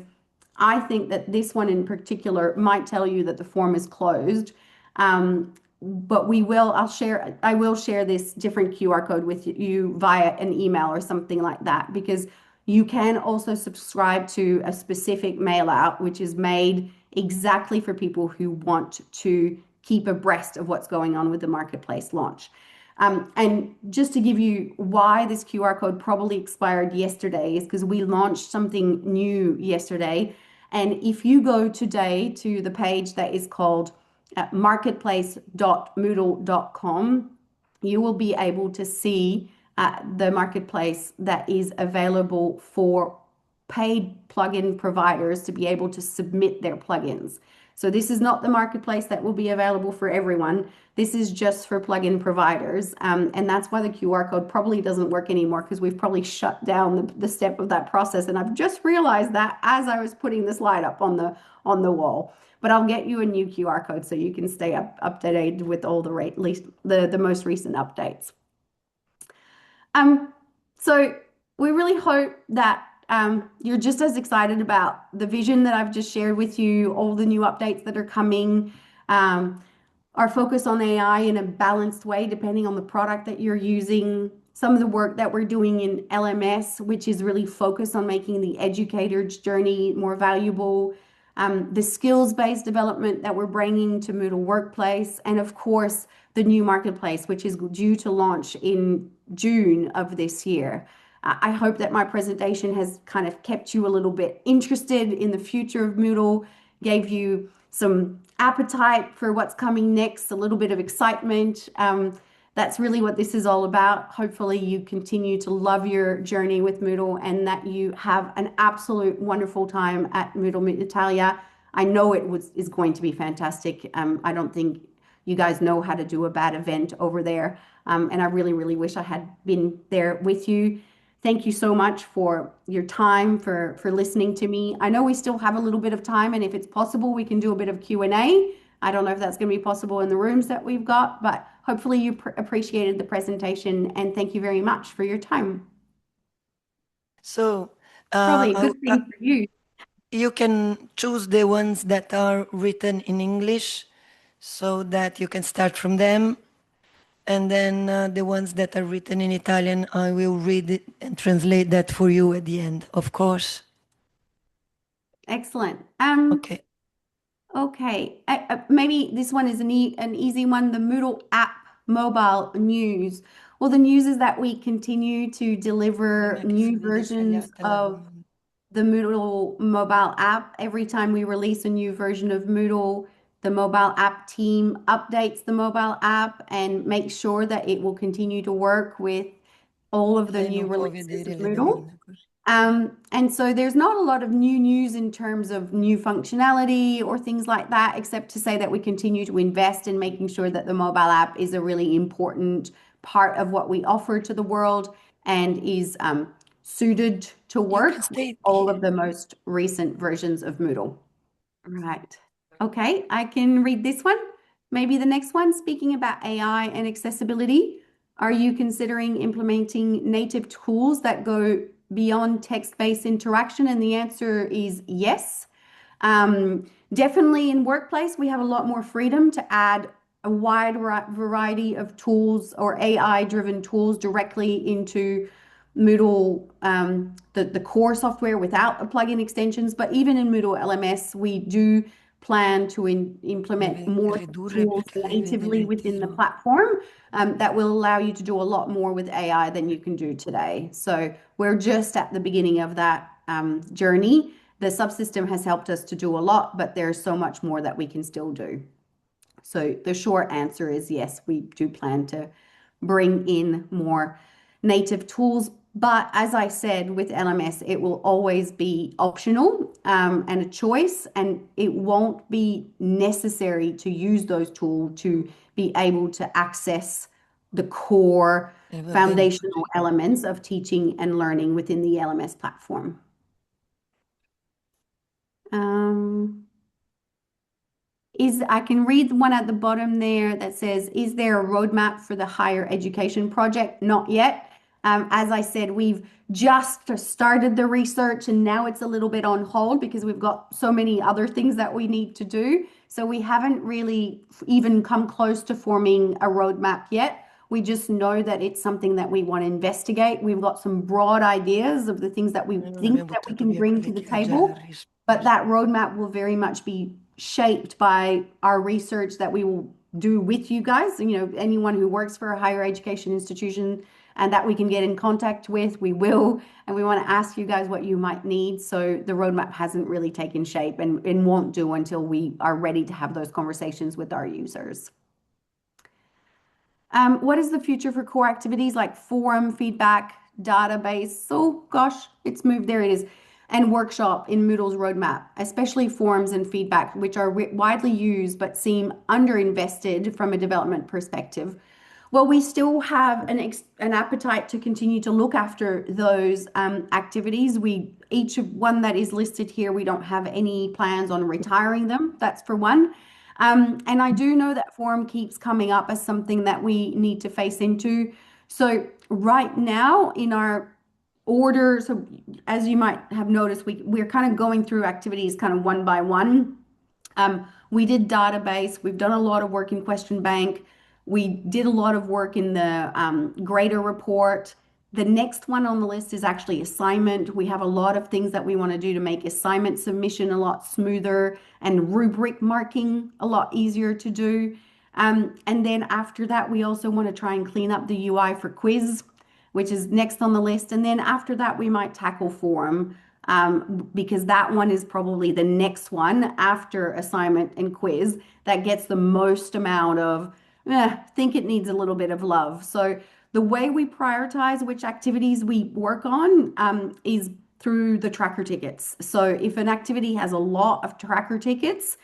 I think that this one in particular might tell you that the form is closed. But I will share this different QR code with you via an email or something like that, because you can also subscribe to a specific mail out, which is made exactly for people who want to keep abreast of what's going on with the marketplace launch. And just to give you why this QR code probably expired yesterday is because we launched something new yesterday. And if you go today to the page that is called marketplace.moodle.com, you will be able to see the marketplace that is available for paid plugin providers to be able to submit their plugins. So this is not the marketplace that will be available for everyone. This is just for plugin providers. And that's why the QR code probably doesn't work anymore, because we've probably shut down the step of that process. And I've just realized that as I was putting the slide up on the wall. But I'll get you a new QR code so you can stay up to date with all the most recent updates. So we really hope that you're just as excited about the vision that I've just shared with you, all the new updates that are coming, our focus on AI in a balanced way, depending on the product that you're using, some of the work that we're doing in LMS, which is really focused on making the educator's journey more valuable, the skills-based development that we're bringing to Moodle Workplace, and of course, the new marketplace, which is due to launch in June of this year. I hope that my presentation has kind of kept you a little bit interested in the future of Moodle, gave you some appetite for what's coming next, a little bit of excitement. That's really what this is all about. Hopefully you continue to love your journey with Moodle and that you have an absolute wonderful time at MoodleMoot Italia. I know is going to be fantastic. I don't think you guys know how to do a bad event over there. And I really, really wish I had been there with you. Thank you so much for your time, for listening to me. I know we still have a little bit of time, and if it's possible, we can do a bit of Q&A. I don't know if that's going to be possible in the rooms that we've got, but hopefully you appreciated the presentation, and thank you very much for your time. So Probably a good thing for you. you can choose the ones that are written in English so that you can start from them. And then the ones that are written in Italian, I will read it and translate that for you at the end, of course. Excellent. Okay. Okay. Maybe this one is an easy one. The Moodle app mobile news. Well, the news is that we continue to deliver new versions of the Moodle mobile app. Every time we release a new version of Moodle, the mobile app team updates the mobile app and makes sure that it will continue to work with all of the Lei new non può releases vedere of le Moodle. domande così. And so there's not a lot of new news in terms of new functionality or things like that, except to say that we continue to invest in making sure that the mobile app is a really important part of what we offer to the world and is suited to You can work with stay all here. of the most recent versions of Moodle. Right. Okay, I can read this one. Maybe the next one, speaking about AI and accessibility. Are you considering implementing native tools that go beyond text-based interaction? And the answer is yes. Definitely in workplace, we have a lot more freedom to add a wide variety of tools or AI-driven tools directly into Moodle, the core software without the plugin extensions. But even in Moodle LMS, we do plan to implement Deve more ridurre tools perché lei vede natively within the l'intero. platform that will allow you to do a lot more with AI than you can do today. So we're just at the beginning of that journey. The subsystem has helped us to do a lot, but there's so much more that we can still do. So the short answer is yes, we do plan to bring in more native tools. But as I said, with LMS, it will always be optional and a choice, and it won't be necessary to use those tools to be able to access the core Va bene foundational così. elements of teaching and learning within the LMS platform. Um, I can read the one at the bottom there that says, is there a roadmap for the higher education project? Not yet. As I said, we've just started the research and now it's a little bit on hold because we've got so many other things that we need to do. So we haven't really even come close to forming a roadmap yet. We just know that it's something that we want to investigate. We've got some broad ideas of the things that we Noi non think abbiamo that we buttato can via bring quelle to the che ha già table, but risposto. that roadmap will very much be shaped by our research that we will do with you guys. You know, anyone who works for a higher education institution and that we can get in contact with, we will. And we want to ask you guys what you might need. So the roadmap hasn't really taken shape and won't do until we are ready to have those conversations with our users. What is the future for core activities like forum, feedback, database? Oh gosh, it's moved. There it is. And workshop in Moodle's roadmap, especially forums and feedback, which are widely used but seem underinvested from a development perspective. Well, we still have an appetite to continue to look after those activities. Each of one that is listed here, we don't have any plans on retiring them. That's for one. And I do know that forum keeps coming up as something that we need to face into. So right now in our order, so as you might have noticed, we're kind of going through activities kind of one by one. We did database. We've done a lot of work in question bank. We did a lot of work in the grader report. The next one on the list is actually assignment. We have a lot of things that we want to do to make assignment submission a lot smoother and rubric marking a lot easier to do. And then after that, we also want to try and clean up the UI for quiz, which is next on the list. And then after that, we might tackle forum because that one is probably the next one after assignment and quiz that gets the most amount of, think it needs a little bit of love. So the way we prioritize which activities we work on is through the tracker tickets. So if an activity has a lot of tracker tickets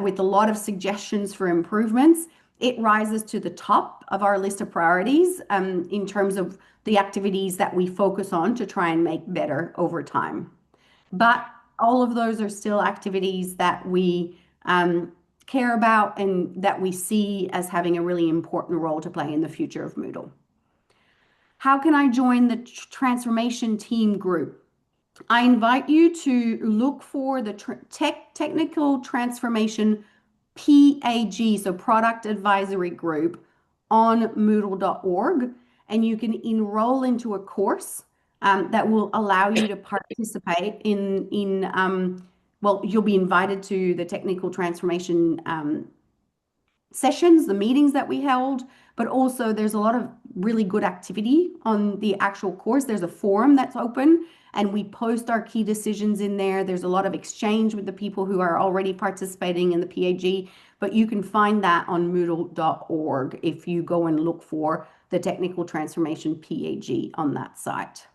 with a lot of suggestions for improvements, it rises to the top of our list of priorities in terms of the activities that we focus on to try and make better over time. But all of those are still activities that we care about and that we see as having a really important role to play in the future of Moodle. How can I join the transformation team group? I invite you to look for the technical transformation PAG, so product advisory group on moodle.org, and you can enroll into a course that will allow you to participate well, you'll be invited to the technical transformation sessions, the meetings that we held, but also there's a lot of really good activity on the actual course. There's a forum that's open and we post our key decisions in there. There's a lot of exchange with the people who are already participating in the PAG, but you can find that on moodle.org if you go and look for the technical transformation PAG on that site.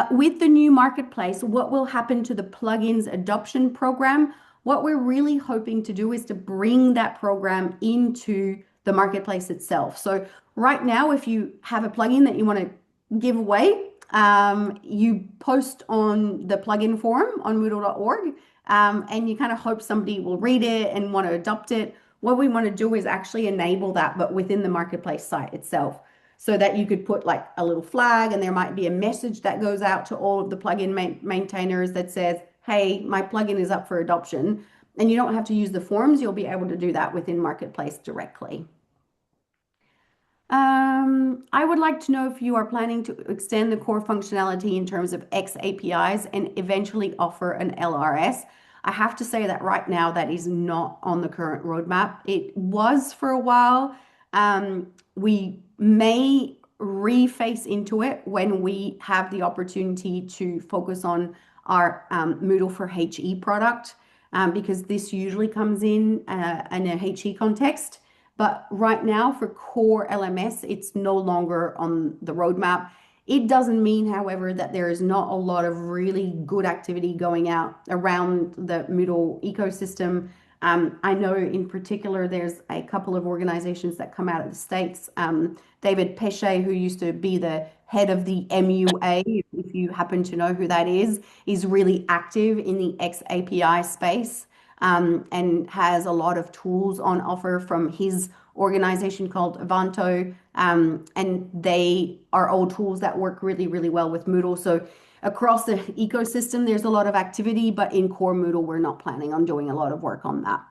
With the new marketplace, what will happen to the plugins adoption program? What we're really hoping to do is to bring that program into the marketplace itself. So right now, if you have a plugin that you want to give away, you post on the plugin forum on moodle.org, and you kind of hope somebody will read it and want to adopt it. What we want to do is actually enable that, but within the marketplace site itself, so that you could put like a little flag and there might be a message that goes out to all of the plugin maintainers that says, hey, my plugin is up for adoption. And you don't have to use the forms. You'll be able to do that within Marketplace directly. I would like to know if you are planning to extend the core functionality in terms of X APIs and eventually offer an LRS. I have to say that right now that is not on the current roadmap. It was for a while. We may reface into it when we have the opportunity to focus on our Moodle for HE product. because this usually comes in a HE context. But right now, for core LMS, it's no longer on the roadmap. It doesn't mean, however, that there is not a lot of really good activity going out around the Moodle ecosystem. I know in particular there's a couple of organizations that come out of the States. David Pesce, who used to be the head of the MUA, if you happen to know who that is really active in the XAPI space, and has a lot of tools on offer from his organization called Avanto. And they are all tools that work really, really well with Moodle. So across the ecosystem, there's a lot of activity, but in core Moodle, we're not planning on doing a lot of work on that.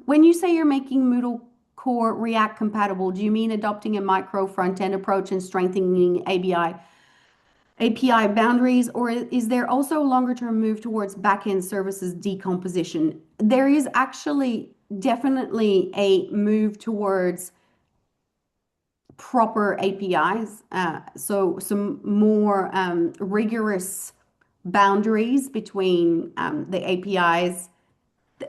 When you say you're making Moodle core React compatible, do you mean adopting a micro front-end approach and strengthening API boundaries, or is there also a longer term move towards backend services decomposition? There is actually definitely a move towards proper APIs, so some more rigorous boundaries between the APIs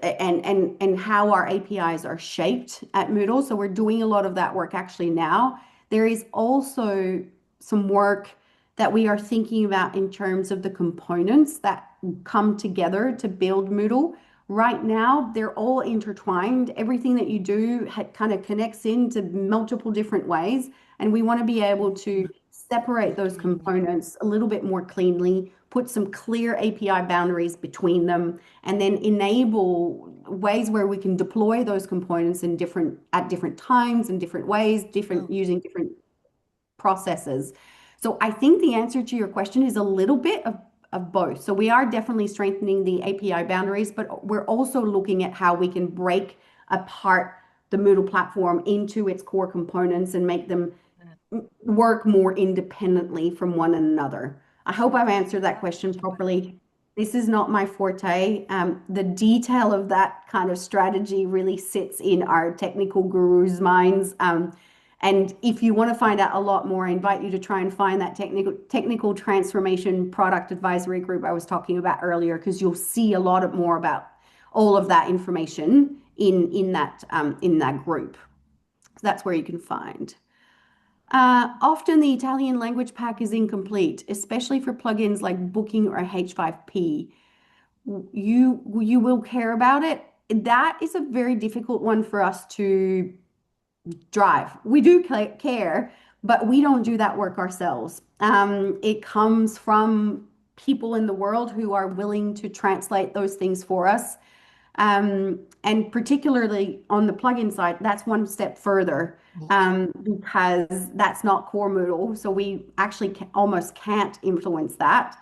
and how our APIs are shaped at Moodle. So we're doing a lot of that work actually now. There is also some work that we are thinking about in terms of the components that come together to build Moodle. Right now, they're all intertwined. Everything that you do kind of connects into multiple different ways, and we want to be able to separate those components a little bit more cleanly, put some clear API boundaries between them, and then enable ways where we can deploy those components at different times and different ways, using different processes. So I think the answer to your question is a little bit of both. So we are definitely strengthening the API boundaries, but we're also looking at how we can break apart the Moodle platform into its core components and make them work more independently from one another. I hope I've answered that question properly. This is not my forte. The detail of that kind of strategy really sits in our technical gurus' minds. And if you want to find out a lot more, I invite you to try and find that technical transformation product advisory group I was talking about earlier, because you'll see a lot more about all of that information in that group. So that's where you can find. Often the Italian language pack is incomplete, especially for plugins like Booking or H5P. You will care about it. That is a very difficult one for us to drive. We do care, but we don't do that work ourselves. It comes from people in the world who are willing to translate those things for us. And particularly on the plugin side, that's one step further, because that's not core Moodle. So we actually almost can't influence that.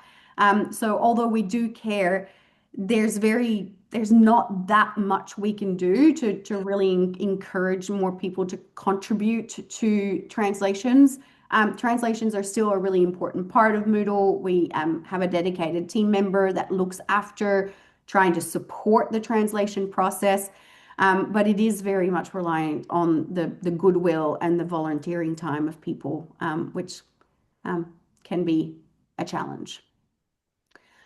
So although we do care, there's not that much we can do to really encourage more people to contribute to translations. Translations are still a really important part of Moodle. We have a dedicated team member that looks after trying to support the translation process. But it is very much reliant on the goodwill and the volunteering time of people, which can be a challenge.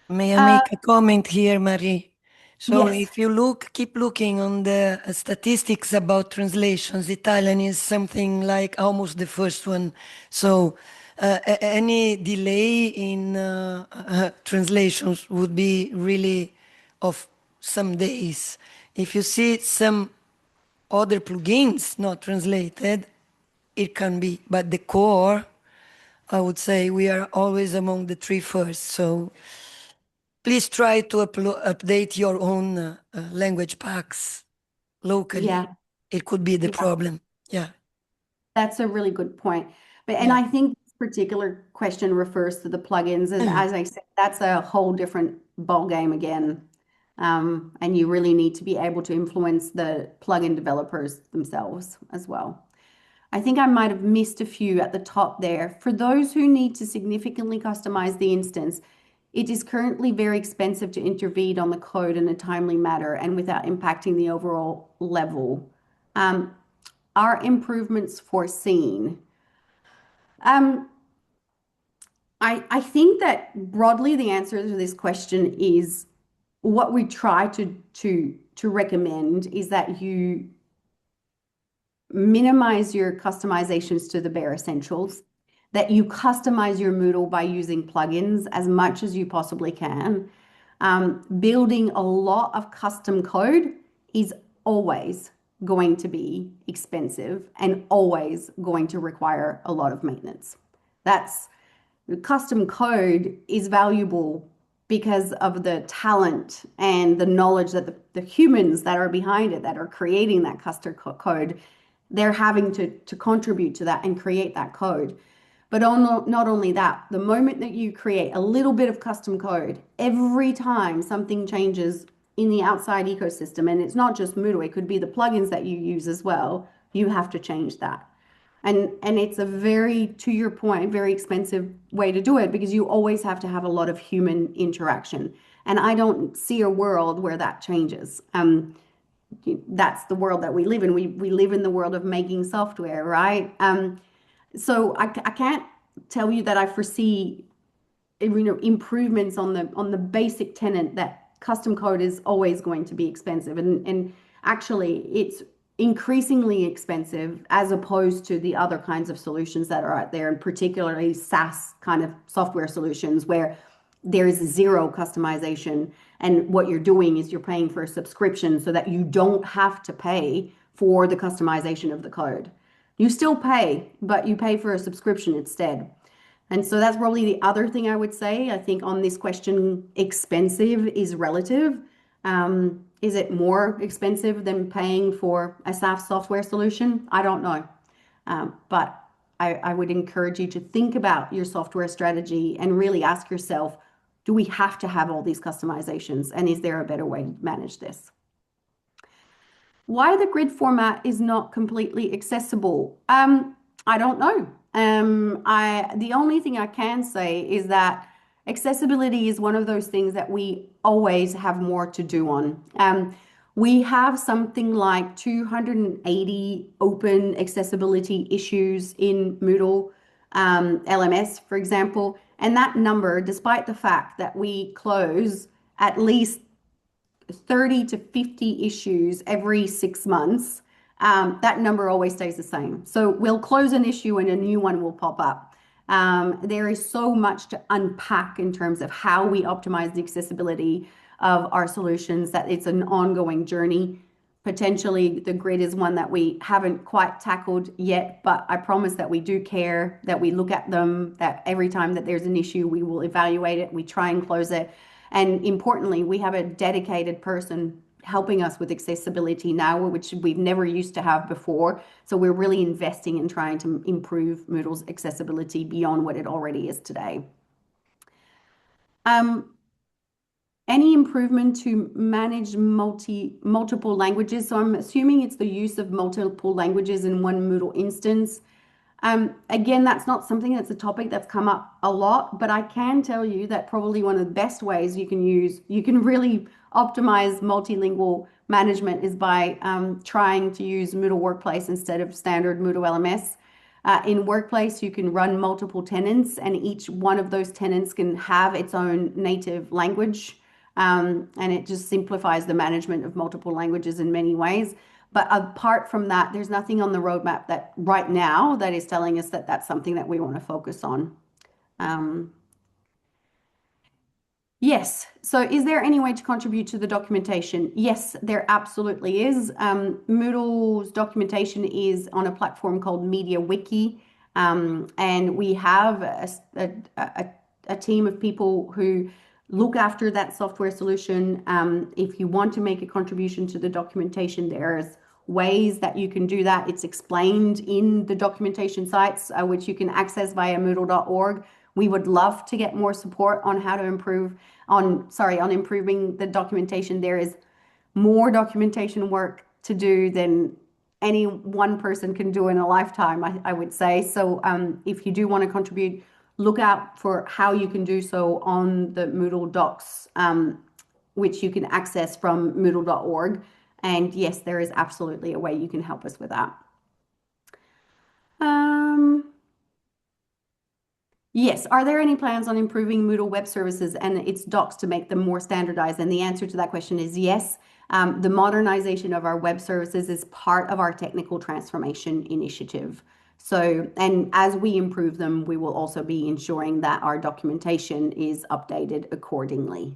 May I Uh, make a comment here, Marie? So yes. if you keep looking on the statistics about translations, Italian is something like almost the first one. So any delay in translations would be really of some days. If you see some other plugins not translated, it can be, but the core, I would say we are always among the three first. So please try to update your own language packs locally. Yeah. It could be the Yeah. problem. Yeah, That's a really good point. And yeah. I think this particular question refers to the plugins. As I said, that's a whole different ball game again. And you really need to be able to influence the plugin developers themselves as well. I think I might have missed a few at the top there. For those who need to significantly customize the instance, it is currently very expensive to intervene on the code in a timely manner and without impacting the overall level. Um, are improvements foreseen? Um, I think that broadly the answer to this question is what we try to recommend is that you minimize your customizations to the bare essentials, that you customize your Moodle by using plugins as much as you possibly can. Building a lot of custom code is always going to be expensive and always going to require a lot of maintenance. That's custom code is valuable because of the talent and the knowledge that the humans that are behind it, that are creating that custom code, they're having to contribute to that and create that code. But not only that, the moment that you create a little bit of custom code, every time something changes in the outside ecosystem, and it's not just Moodle, it could be the plugins that you use as well, you have to change that. And it's a very, to your point, very expensive way to do it because you always have to have a lot of human interaction. And I don't see a world where that changes. That's the world that we live in. We live in the world of making software, right? So I can't tell you that I foresee, improvements on the basic tenet that custom code is always going to be expensive, and actually it's increasingly expensive as opposed to the other kinds of solutions that are out there, and particularly SaaS kind of software solutions where there's zero customization, and what you're doing is you're paying for a subscription so that you don't have to pay for the customization of the code. You still pay, but you pay for a subscription instead. And so that's probably the other thing I would say. I think on this question, expensive is relative. Is it more expensive than paying for a SaaS software solution? I don't know. But I would encourage you to think about your software strategy and really ask yourself, do we have to have all these customizations? And is there a better way to manage this? Why the grid format is not completely accessible? I don't know. The only thing I can say is that accessibility is one of those things that we always have more to do on. We have something like 280 open accessibility issues in Moodle, LMS, for example, and that number, despite the fact that we close at least 30 to 50 issues every 6 months, that number always stays the same. So we'll close an issue and a new one will pop up. There is so much to unpack in terms of how we optimize the accessibility of our solutions that it's an ongoing journey. Potentially, the grid is one that we haven't quite tackled yet, but I promise that we do care, that we look at them, that every time that there's an issue, we will evaluate it, we try and close it. And importantly, we have a dedicated person helping us with accessibility now, which we've never used to have before. So we're really investing in trying to improve Moodle's accessibility beyond what it already is today. Any improvement to manage multiple languages? So I'm assuming it's the use of multiple languages in one Moodle instance. Again, that's not something that's a topic that's come up a lot, but I can tell you that probably one of the best ways you can really optimize multilingual management is by trying to use Moodle Workplace instead of standard Moodle LMS. In Workplace, you can run multiple tenants, and each one of those tenants can have its own native language. And it just simplifies the management of multiple languages in many ways. But apart from that, there's nothing on the roadmap that right now that is telling us that that's something that we want to focus on. Yes. So is there any way to contribute to the documentation? Yes, there absolutely is. Moodle's documentation is on a platform called MediaWiki. And we have a team of people who look after that software solution. If you want to make a contribution to the documentation, there's ways that you can do that. It's explained in the documentation sites, which you can access via moodle.org. We would love to get more support on how to on improving the documentation. There is more documentation work to do than any one person can do in a lifetime, I would say. So if you do want to contribute, look out for how you can do so on the Moodle docs, which you can access from moodle.org. And yes, there is absolutely a way you can help us with that. Yes. Are there any plans on improving Moodle web services and its docs to make them more standardized? And the answer to that question is yes. The modernization of our web services is part of our technical transformation initiative. So, and as we improve them, we will also be ensuring that our documentation is updated accordingly.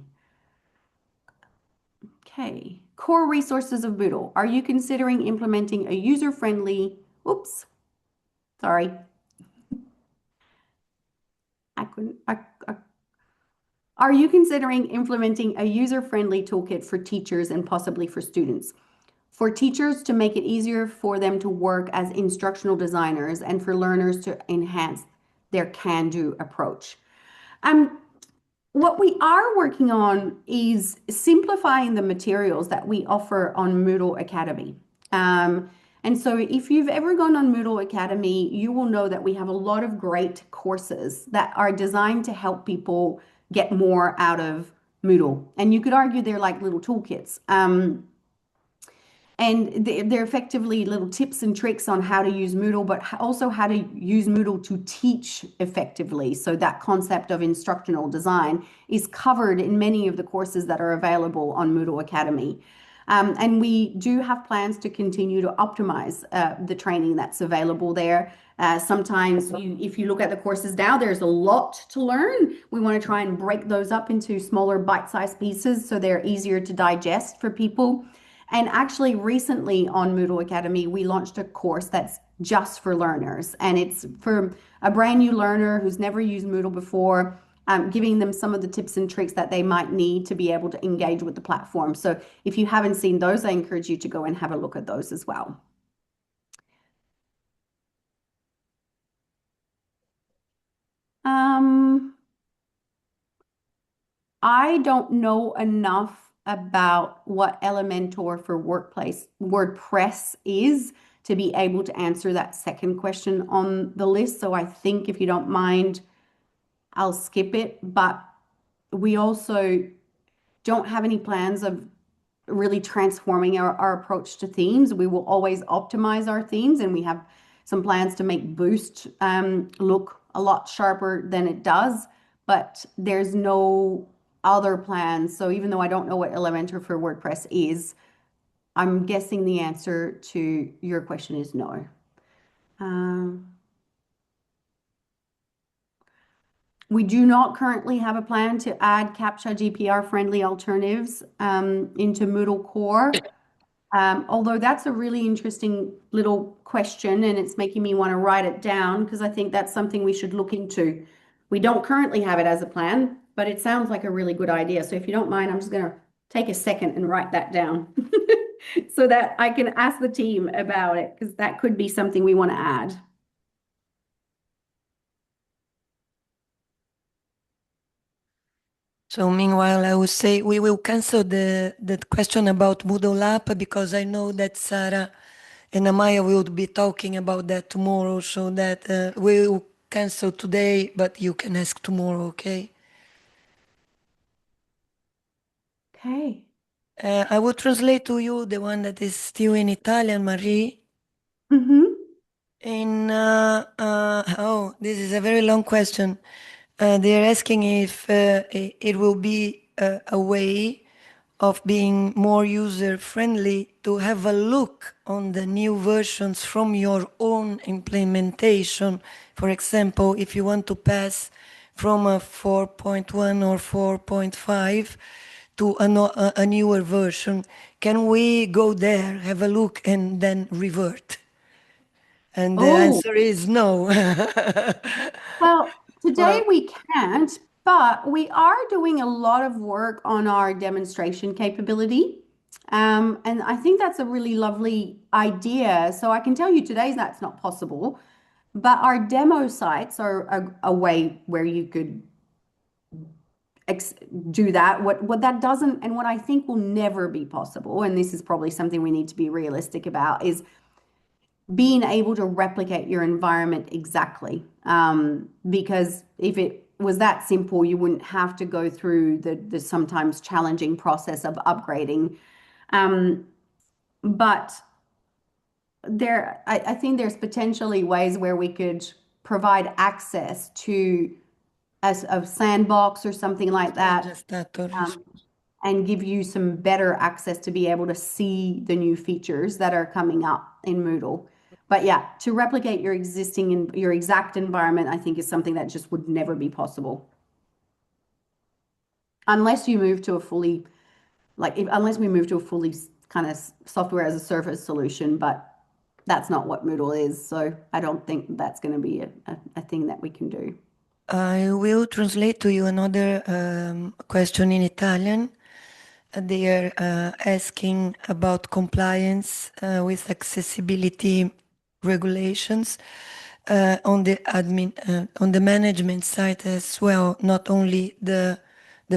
Okay. Core resources of Moodle. Are you considering implementing a user-friendly, oops, sorry, I couldn't, I Are you considering implementing a user-friendly toolkit for teachers and possibly for students? For teachers to make it easier for them to work as instructional designers and for learners to enhance their can-do approach. Um, what we are working on is simplifying the materials that we offer on Moodle Academy. And so if you've ever gone on Moodle Academy, you will know that we have a lot of great courses that are designed to help people get more out of Moodle. And you could argue they're like little toolkits. And they're effectively little tips and tricks on how to use Moodle, but also how to use Moodle to teach effectively. So that concept of instructional design is covered in many of the courses that are available on Moodle Academy. And we do have plans to continue to optimize the training that's available there. Sometimes if you look at the courses now, there's a lot to learn. We want to try and break those up into smaller bite-sized pieces so they're easier to digest for people. And actually, recently on Moodle Academy, we launched a course that's just for learners. And it's for a brand new learner who's never used Moodle before, giving them some of the tips and tricks that they might need to be able to engage with the platform. So if you haven't seen those, I encourage you to go and have a look at those as well. Um, I don't know enough about what Elementor for Workplace WordPress is to be able to answer that second question on the list. So I think if you don't mind, I'll skip it. But we also don't have any plans of really transforming our approach to themes. We will always optimize our themes, and we have some plans to make Boost look a lot sharper than it does, but there's no other plans. So even though I don't know what Elementor for WordPress is, I'm guessing the answer to your question is no. Um, we do not currently have a plan to add CAPTCHA GPR friendly alternatives into Moodle Core. Although that's a really interesting little question, and it's making me want to write it down because I think that's something we should look into. We don't currently have it as a plan, but it sounds like a really good idea. So if you don't mind, I'm just going to take a second and write that down so that I can ask the team about it because that could be something we want to add. So meanwhile, I would say we will cancel the question about Moodle app because I know that Sarah and Amaya will be talking about that tomorrow. So that we will cancel today, but you can ask tomorrow, okay? Okay. I will translate to you the one that is still in Italian, Marie. Mm-hmm. Oh, this is a very long question. They're asking if it will be a way of being more user friendly to have a look on the new versions from your own implementation. For example, if you want to pass from a 4.1 or 4.5 to a newer version, can we go there, have a look, and then revert? And the Oh, answer is no. well, today Well, we can't, but we are doing a lot of work on our demonstration capability. And I think that's a really lovely idea. So I can tell you today that's not possible, but our demo sites are a way where you could ex do that. What that doesn't, and what I think will never be possible, and this is probably something we need to be realistic about, is being able to replicate your environment exactly. Because if it was that simple, you wouldn't have to go through the sometimes challenging process of upgrading. Um, but I think there's potentially ways where we could provide access to as a sandbox or something like È that, già stato um, risposto. and give you some better access to be able to see the new features that are coming up in Moodle. But yeah, to replicate your existing and your exact environment, I think is something that just would never be possible unless you move to a fully unless we move to a fully kind of software as a service solution. But that's not what Moodle is, so I don't think that's going to be a thing that we can do. I will translate to you another question in Italian. They are asking about compliance with accessibility regulations on the management side as well, not only the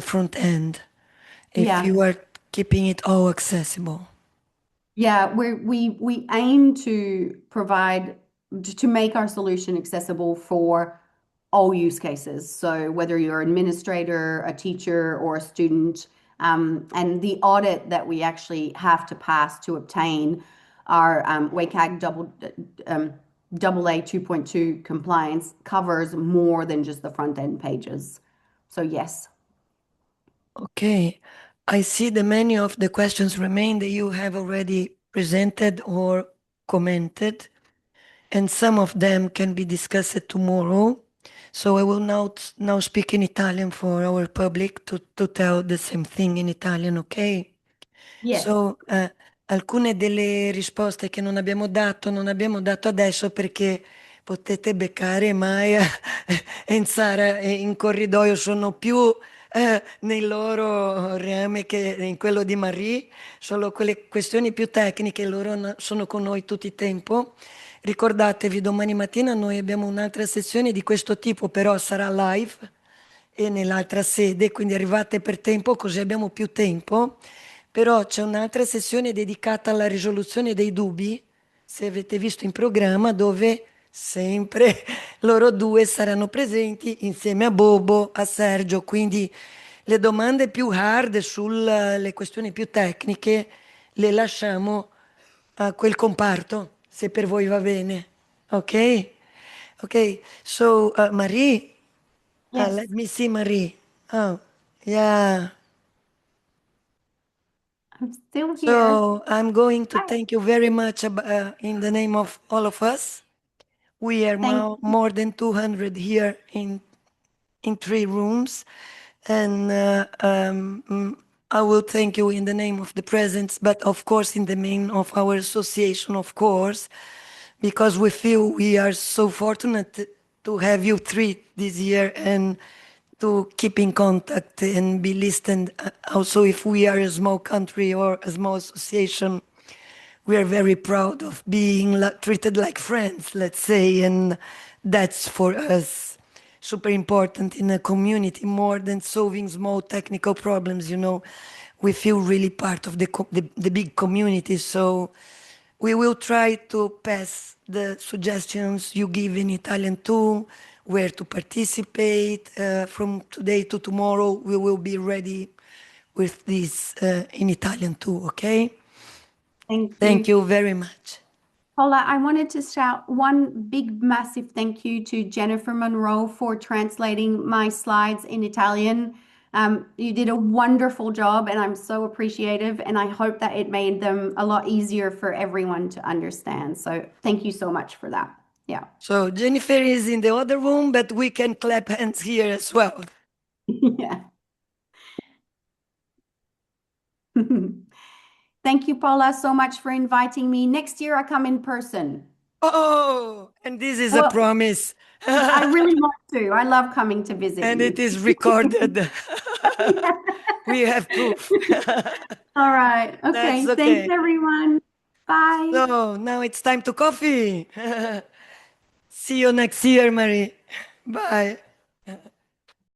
front end. If Yeah. you are keeping it all accessible. Yeah, we aim to provide to make our solution accessible for all use cases. So whether you're an administrator, a teacher, or a student, and the audit that we actually have to pass to obtain our WCAG um, double A 2.2 compliance covers more than just the front end pages. So yes. Okay, I see the many of the questions remain that you have already presented or commented, and some of them can be discussed tomorrow. So I will now speak in Italian for our public to tell the same thing in Italian, okay? Yes. So, alcune delle risposte che non abbiamo dato adesso perché potete beccare Maya e Sara in corridoio, sono più nel loro rame che in quello di Marie, solo quelle questioni più tecniche, loro sono con noi tutto il tempo. Ricordatevi, domani mattina noi abbiamo un'altra sessione di questo tipo, però sarà live e nell'altra sede, quindi arrivate per tempo così abbiamo più tempo. Però c'è un'altra sessione dedicata alla risoluzione dei dubbi, se avete visto in programma, dove sempre loro due saranno presenti insieme a Bobo, a Sergio, quindi le domande più hard sulle questioni più tecniche le lasciamo a quel comparto, se per voi va bene. Ok? Ok, so Marie, let Yes. me see Marie. Oh, yeah. I'm still here. So I'm going to Hi. thank you very much in the name of all of us. We are Thank now more than 200 here in three rooms, and I will thank you in the name of the presence, but of course in the name of our association, of course, because we feel we are so fortunate to have you three this year and to keep in contact and be listened. Also, if we are a small country or a small association, we are very proud of being treated like friends, let's say, and that's for us super important in a community more than solving small technical problems. We feel really part of the big community, so we will try to pass the suggestions you give in Italian too, where to participate. From today to tomorrow, we will be ready with this in Italian too, okay? thank Thank you. you very much. Paula, I wanted to shout one big, massive thank you to Jennifer Monroe for translating my slides in Italian. You did a wonderful job, and I'm so appreciative, and I hope that it made them a lot easier for everyone to understand. So thank you so much for that. Yeah. So Jennifer is in the other room, but we can clap hands here as well. Yeah. Thank you, Paula, so much for inviting me. Next year, I come in person. Oh, and this is a Well, promise. I really want to. I love coming to visit And it you. is recorded. We have proof. All right. That's Okay. Thanks, okay. everyone. Bye. So now it's time to coffee. See you next year, Marie. Bye.